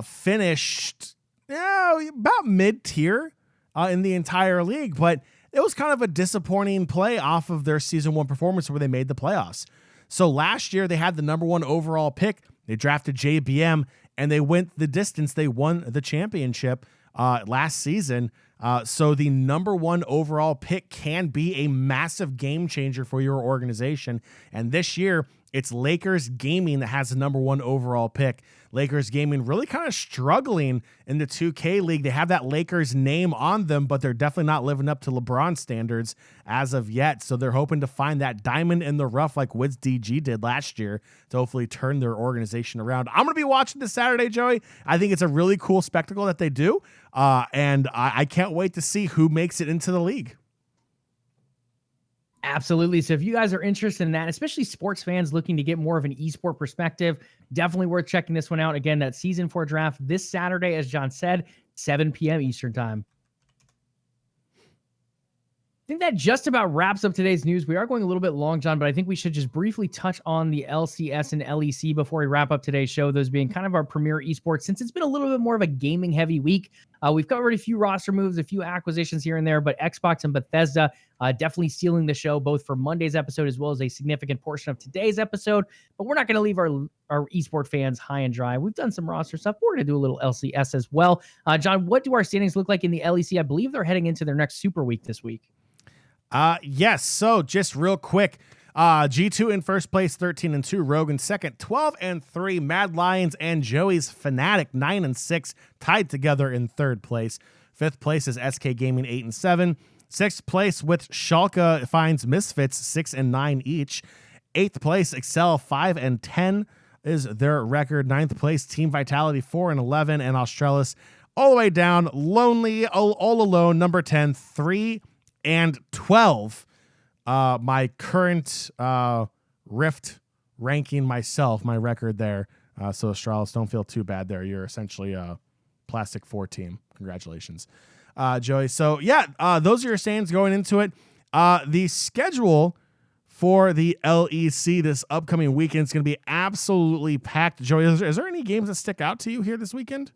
finished about mid-tier in the entire league, but it was kind of a disappointing play off of their season 1 performance where they made the playoffs. So last year they had the number 1 overall pick. They drafted JBM and they went the distance. They won the championship last season. So the number 1 overall pick can be a massive game changer for your organization. And this year, it's Lakers Gaming that has the number 1 overall pick. Lakers Gaming really kind of struggling in the 2K League. They have that Lakers name on them, but they're definitely not living up to LeBron standards as of yet. So they're hoping to find that diamond in the rough like WizDG did last year to hopefully turn their organization around. I'm going to be watching this Saturday, Joey. I think it's a really cool spectacle that they do, and I can't wait to see who makes it into the league. Absolutely. So if you guys are interested in that, especially sports fans looking to get more of an esport perspective, definitely worth checking this one out. Again, that season 4 draft this Saturday, as John said, 7 p.m. Eastern time. I think that just about wraps up today's news. We are going a little bit long, John, but I think we should just briefly touch on the LCS and LEC before we wrap up today's show, those being kind of our premier esports, since it's been a little bit more of a gaming heavy week. We've covered a few roster moves, a few acquisitions here and there, but Xbox and Bethesda definitely stealing the show, both for Monday's episode as well as a significant portion of today's episode. But we're not going to leave our esport fans high and dry. We've done some roster stuff. We're going to do a little LCS as well. John, what do our standings look like in the LEC? I believe they're heading into their next Super Week this week. Yes. So just real quick, G2 in first place, 13-2. Rogue in second, 12-3. Mad Lions and Joey's Fnatic, 9-6, tied together in third place. Fifth place is SK Gaming, 8-7. Sixth place with Schalke finds Misfits, 6-9 each. Eighth place, Excel, 5-10 is their record. Ninth place, Team Vitality, 4-11, and Australis all the way down, lonely, all alone, number 10, 3-12. My current Rift ranking myself, my record there. So Australis, don't feel too bad there. You're essentially a Plastic 4 team. Congratulations, Joey. So yeah, those are your standings going into it. The schedule for the LEC this upcoming weekend is going to be absolutely packed. Joey, is there any games that stick out to you here this weekend?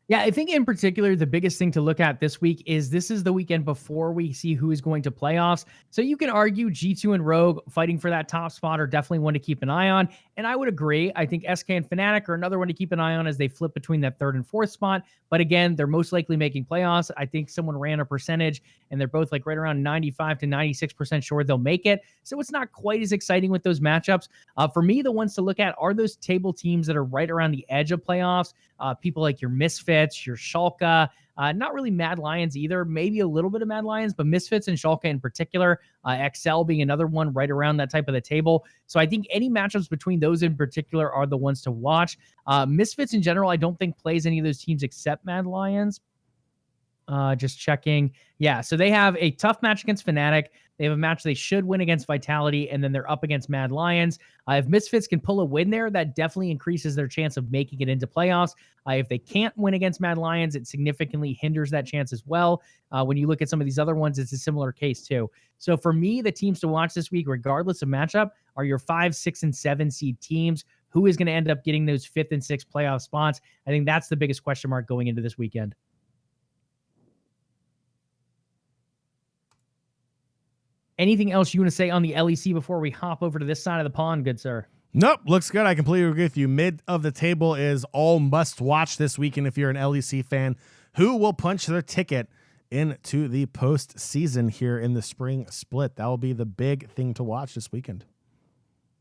Yeah, I think in particular, the biggest thing to look at this week is this is the weekend before we see who is going to playoffs. So you can argue G2 and Rogue fighting for that top spot are definitely one to keep an eye on. And I would agree. I think SK and Fnatic are another one to keep an eye on as they flip between that third and fourth spot. But again, they're most likely making playoffs. I think someone ran a percentage and they're both like right around 95 to 96% sure they'll make it. So it's not quite as exciting with those matchups. For me, the ones to look at are those table teams that are right around the edge of playoffs. People like your Misfits, your Schalke, not really Mad Lions either, maybe a little bit of Mad Lions, but Misfits and Schalke in particular, XL being another one right around that type of the table. So I think any matchups between those in particular are the ones to watch. Misfits in general, I don't think plays any of those teams except Mad Lions. Just checking. Yeah, so they have a tough match against Fnatic. They have a match they should win against Vitality, and then they're up against Mad Lions. If Misfits can pull a win there, that definitely increases their chance of making it into playoffs. If they can't win against Mad Lions, it significantly hinders that chance as well. When you look at some of these other ones, it's a similar case too. So for me, the teams to watch this week, regardless of matchup, are your 5, 6, and 7 seed teams. Who is going to end up getting those 5th and 6th playoff spots? I think that's the biggest question mark going into this weekend. Anything else you want to say on the LEC before we hop over to this side of the pond, good sir? Nope, looks good. I completely agree with you. Mid of the table is all must watch this weekend if you're an LEC fan. Who will punch their ticket into the postseason here in the spring split? That will be the big thing to watch this weekend.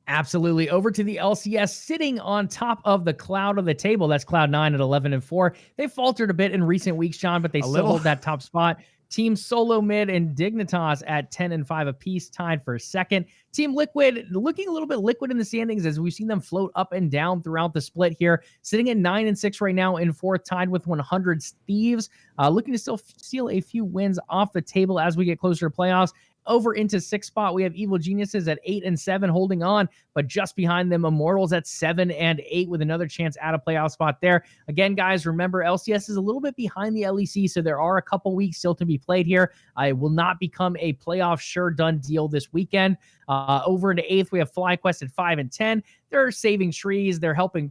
Absolutely. Over to the LCS, sitting on top of the cloud of the table. That's Cloud9 at 11-4. They faltered a bit in recent weeks, John, but they still hold that top spot. Team Solo Mid and Dignitas at 10-5 apiece, tied for second. Team Liquid looking a little bit liquid in the standings as we've seen them float up and down throughout the split here. Sitting at 9-6 right now in fourth, tied with 100 Thieves. Looking to still steal a few wins off the table as we get closer to playoffs. Over into sixth spot, we have Evil Geniuses at 8-7 holding on, but just behind them, Immortals at 7-8 with another chance at a playoff spot there. Again, guys, remember LCS is a little bit behind the LEC, so there are a couple weeks still to be played here. It will not become a playoff sure done deal this weekend. Over into eighth, we have FlyQuest at 5-10. They're saving trees. They're helping.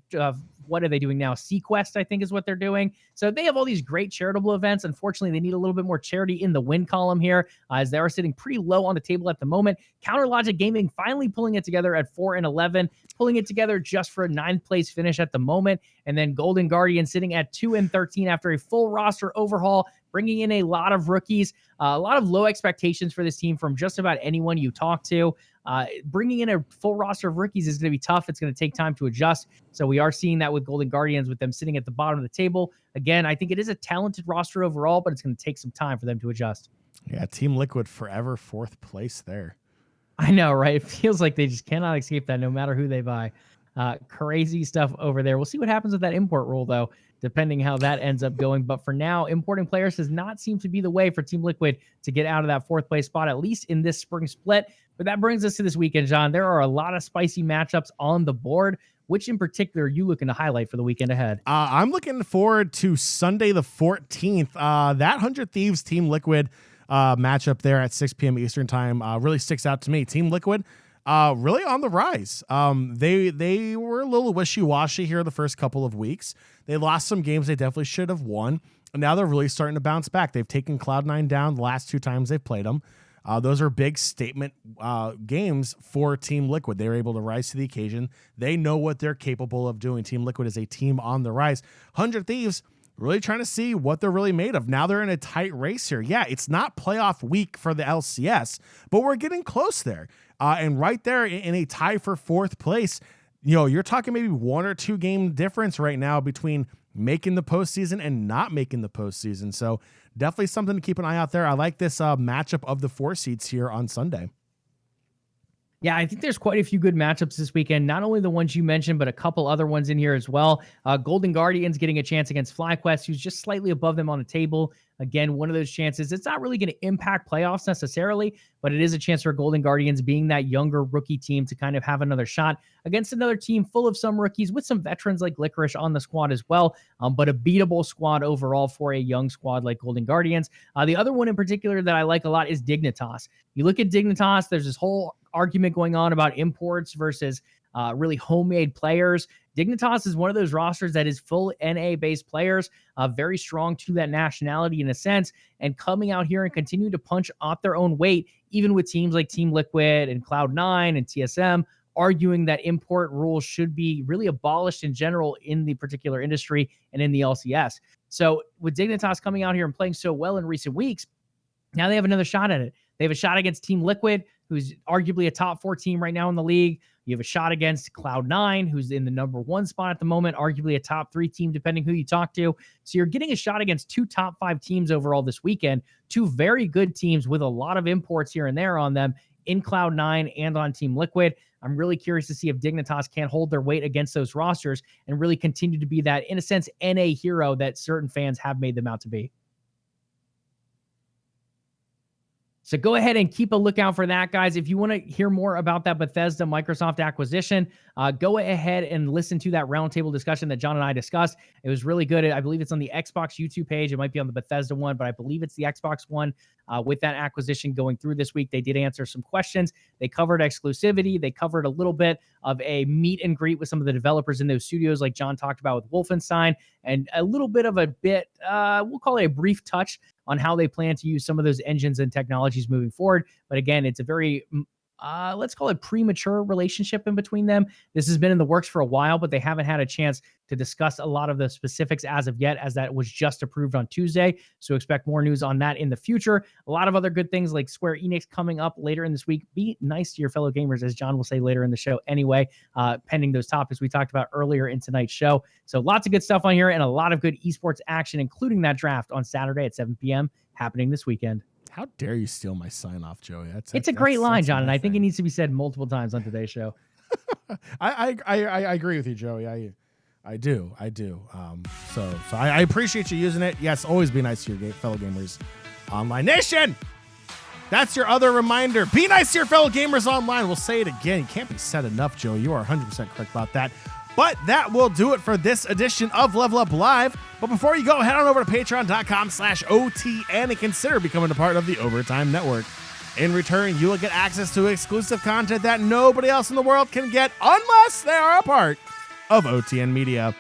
What are they doing now? Sequest, I think, is what they're doing. So they have all these great charitable events. Unfortunately, they need a little bit more charity in the win column here, as they are sitting pretty low on the table at the moment. Counter Logic Gaming finally pulling it together at 4-11, pulling it together just for a 9th place finish at the moment. And then Golden Guardian sitting at 2-13 after a full roster overhaul, bringing in a lot of rookies, a lot of low expectations for this team from just about anyone you talk to. Bringing in a full roster of rookies is going to be tough. It's going to take time to adjust. So we are seeing that with Golden Guardians, with them sitting at the bottom of the table. Again, I think it is a talented roster overall, but it's going to take some time for them to adjust. Yeah, Team Liquid forever 4th place there. I know, right? It feels like they just cannot escape that no matter who they buy. Crazy stuff over there. We'll see what happens with that import rule, though, depending how that ends up going. But for now, importing players does not seem to be the way for Team Liquid to get out of that 4th place spot, at least in this spring split. But that brings us to this weekend, John. There are a lot of spicy matchups on the board. Which in particular are you looking to highlight for the weekend ahead? I'm looking forward to Sunday the 14th. That 100 Thieves Team Liquid matchup there at 6 p.m. Eastern time really sticks out to me. Team Liquid really on the rise. They were a little wishy-washy here the first couple of weeks. They lost some games they definitely should have won. And now they're really starting to bounce back. They've taken Cloud9 down the last 2 times they've played them. Those are big statement games for Team Liquid. They were able to rise to the occasion. They know what they're capable of doing. Team Liquid is a team on the rise. 100 Thieves really trying to see what they're really made of. Now they're in a tight race here. Yeah, it's not playoff week for the LCS, but we're getting close there. And right there in a tie for 4th place, you're talking maybe 1 or 2 game difference right now between making the postseason and not making the postseason. So definitely something to keep an eye out there. I like this matchup of the 4 seeds here on Sunday. Yeah, I think there's quite a few good matchups this weekend. Not only the ones you mentioned, but a couple other ones in here as well. Golden Guardians getting a chance against FlyQuest, who's just slightly above them on the table. Again, one of those chances. It's not really going to impact playoffs necessarily, but it is a chance for Golden Guardians, being that younger rookie team, to kind of have another shot against another team full of some rookies with some veterans like Licorice on the squad as well, but a beatable squad overall for a young squad like Golden Guardians. The other one in particular that I like a lot is Dignitas. You look at Dignitas, there's this whole argument going on about imports versus really homemade players. Dignitas is one of those rosters that is full NA-based players, very strong to that nationality in a sense, and coming out here and continue to punch out their own weight, even with teams like Team Liquid and Cloud9 and TSM arguing that import rules should be really abolished in general in the particular industry and in the LCS. So with Dignitas coming out here and playing so well in recent weeks, now they have another shot at it. They have a shot against Team Liquid, who's arguably a top 4 team right now in the league. You have a shot against Cloud9, who's in the number 1 spot at the moment, arguably a top 3 team, depending who you talk to. So you're getting a shot against 2 top 5 teams overall this weekend, 2 very good teams with a lot of imports here and there on them in Cloud9 and on Team Liquid. I'm really curious to see if Dignitas can't hold their weight against those rosters and really continue to be that, in a sense, NA hero that certain fans have made them out to be. So go ahead and keep a lookout for that, guys. If you want to hear more about that Bethesda Microsoft acquisition, go ahead and listen to that roundtable discussion that John and I discussed. It was really good. I believe it's on the Xbox YouTube page. It might be on the Bethesda one, but I believe it's the Xbox one. With that acquisition going through this week, they did answer some questions. They covered exclusivity. They covered a little bit of a meet and greet with some of the developers in those studios, like John talked about with Wolfenstein, and a little bit of we'll call it a brief touch on how they plan to use some of those engines and technologies moving forward. But again, it's a very, let's call it premature relationship in between them. This has been in the works for a while, but they haven't had a chance to discuss a lot of the specifics as of yet, as that was just approved on Tuesday. So expect more news on that in the future. A lot of other good things like Square Enix coming up later in this week. Be nice to your fellow gamers, as John will say later in the show anyway, pending those topics we talked about earlier in tonight's show. So lots of good stuff on here and a lot of good esports action, including that draft on Saturday at 7 p.m. happening this weekend. How dare you steal my sign off, Joey? It's a great line, John, and I think it needs to be said multiple times on today's show. I agree with you, Joey. I do. So I appreciate you using it. Yes, always be nice to your fellow gamers online. Nation, that's your other reminder. Be nice to your fellow gamers online. We'll say it again. It can't be said enough, Joey. You are 100% correct about that. But that will do it for this edition of LvLUp Live. But before you go, head on over to patreon.com/OTN and consider becoming a part of the Overtime Network. In return, you will get access to exclusive content that nobody else in the world can get unless they are a part of OTN Media.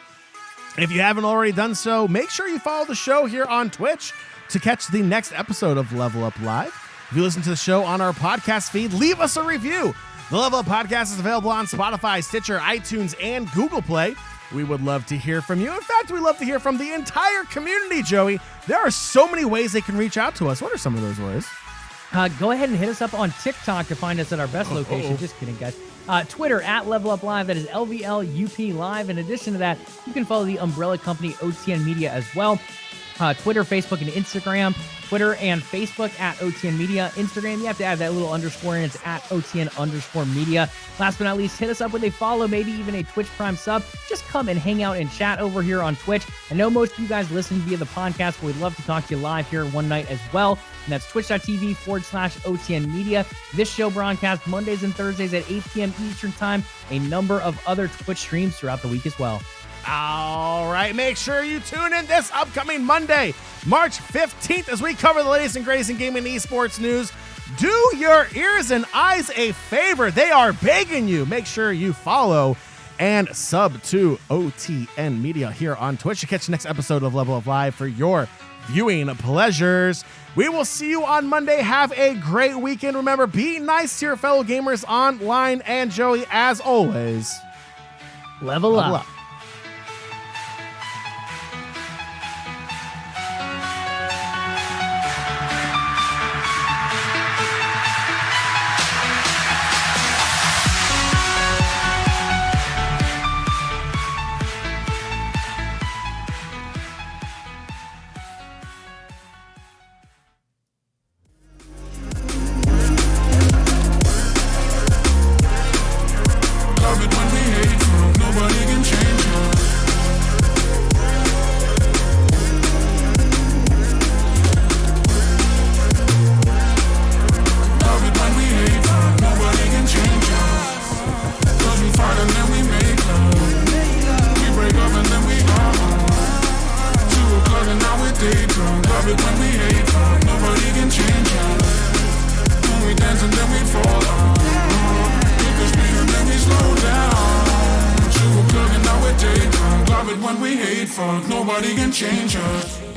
If you haven't already done so, make sure you follow the show here on Twitch to catch the next episode of LvLUp Live. If you listen to the show on our podcast feed, leave us a review. The LvLUp Podcast is available on Spotify, Stitcher, iTunes, and Google Play. We would love to hear from you. In fact, we love to hear from the entire community, Joey. There are so many ways they can reach out to us. What are some of those ways? Go ahead and hit us up on TikTok to find us at our best location. Just kidding, guys. Twitter at LvLUp Live. That is LvLUP Live. In addition to that, you can follow the umbrella company OTN Media as well. Twitter, Facebook, and Instagram. Twitter and Facebook at OTN Media. Instagram, you have to add that little underscore in. It's at OTN_media. Last but not least, hit us up with a follow, maybe even a Twitch Prime sub. Just come and hang out and chat over here on Twitch. I know most of you guys listen via the podcast, but we'd love to talk to you live here one night as well. And that's twitch.tv/OTN Media. This show broadcasts Mondays and Thursdays at 8 p.m. Eastern Time. A number of other Twitch streams throughout the week as well. All right, make sure you tune in this upcoming Monday, March 15th, as we cover the latest and greatest in gaming and esports news. Do your ears and eyes a favor. They are begging you. Make sure you follow and sub to OTN Media here on Twitch to catch the next episode of LvLUp Live for your viewing pleasures. We will see you on Monday. Have a great weekend. Remember, be nice to your fellow gamers online. And Joey, as always, level up. When we hate fuck, nobody can change us.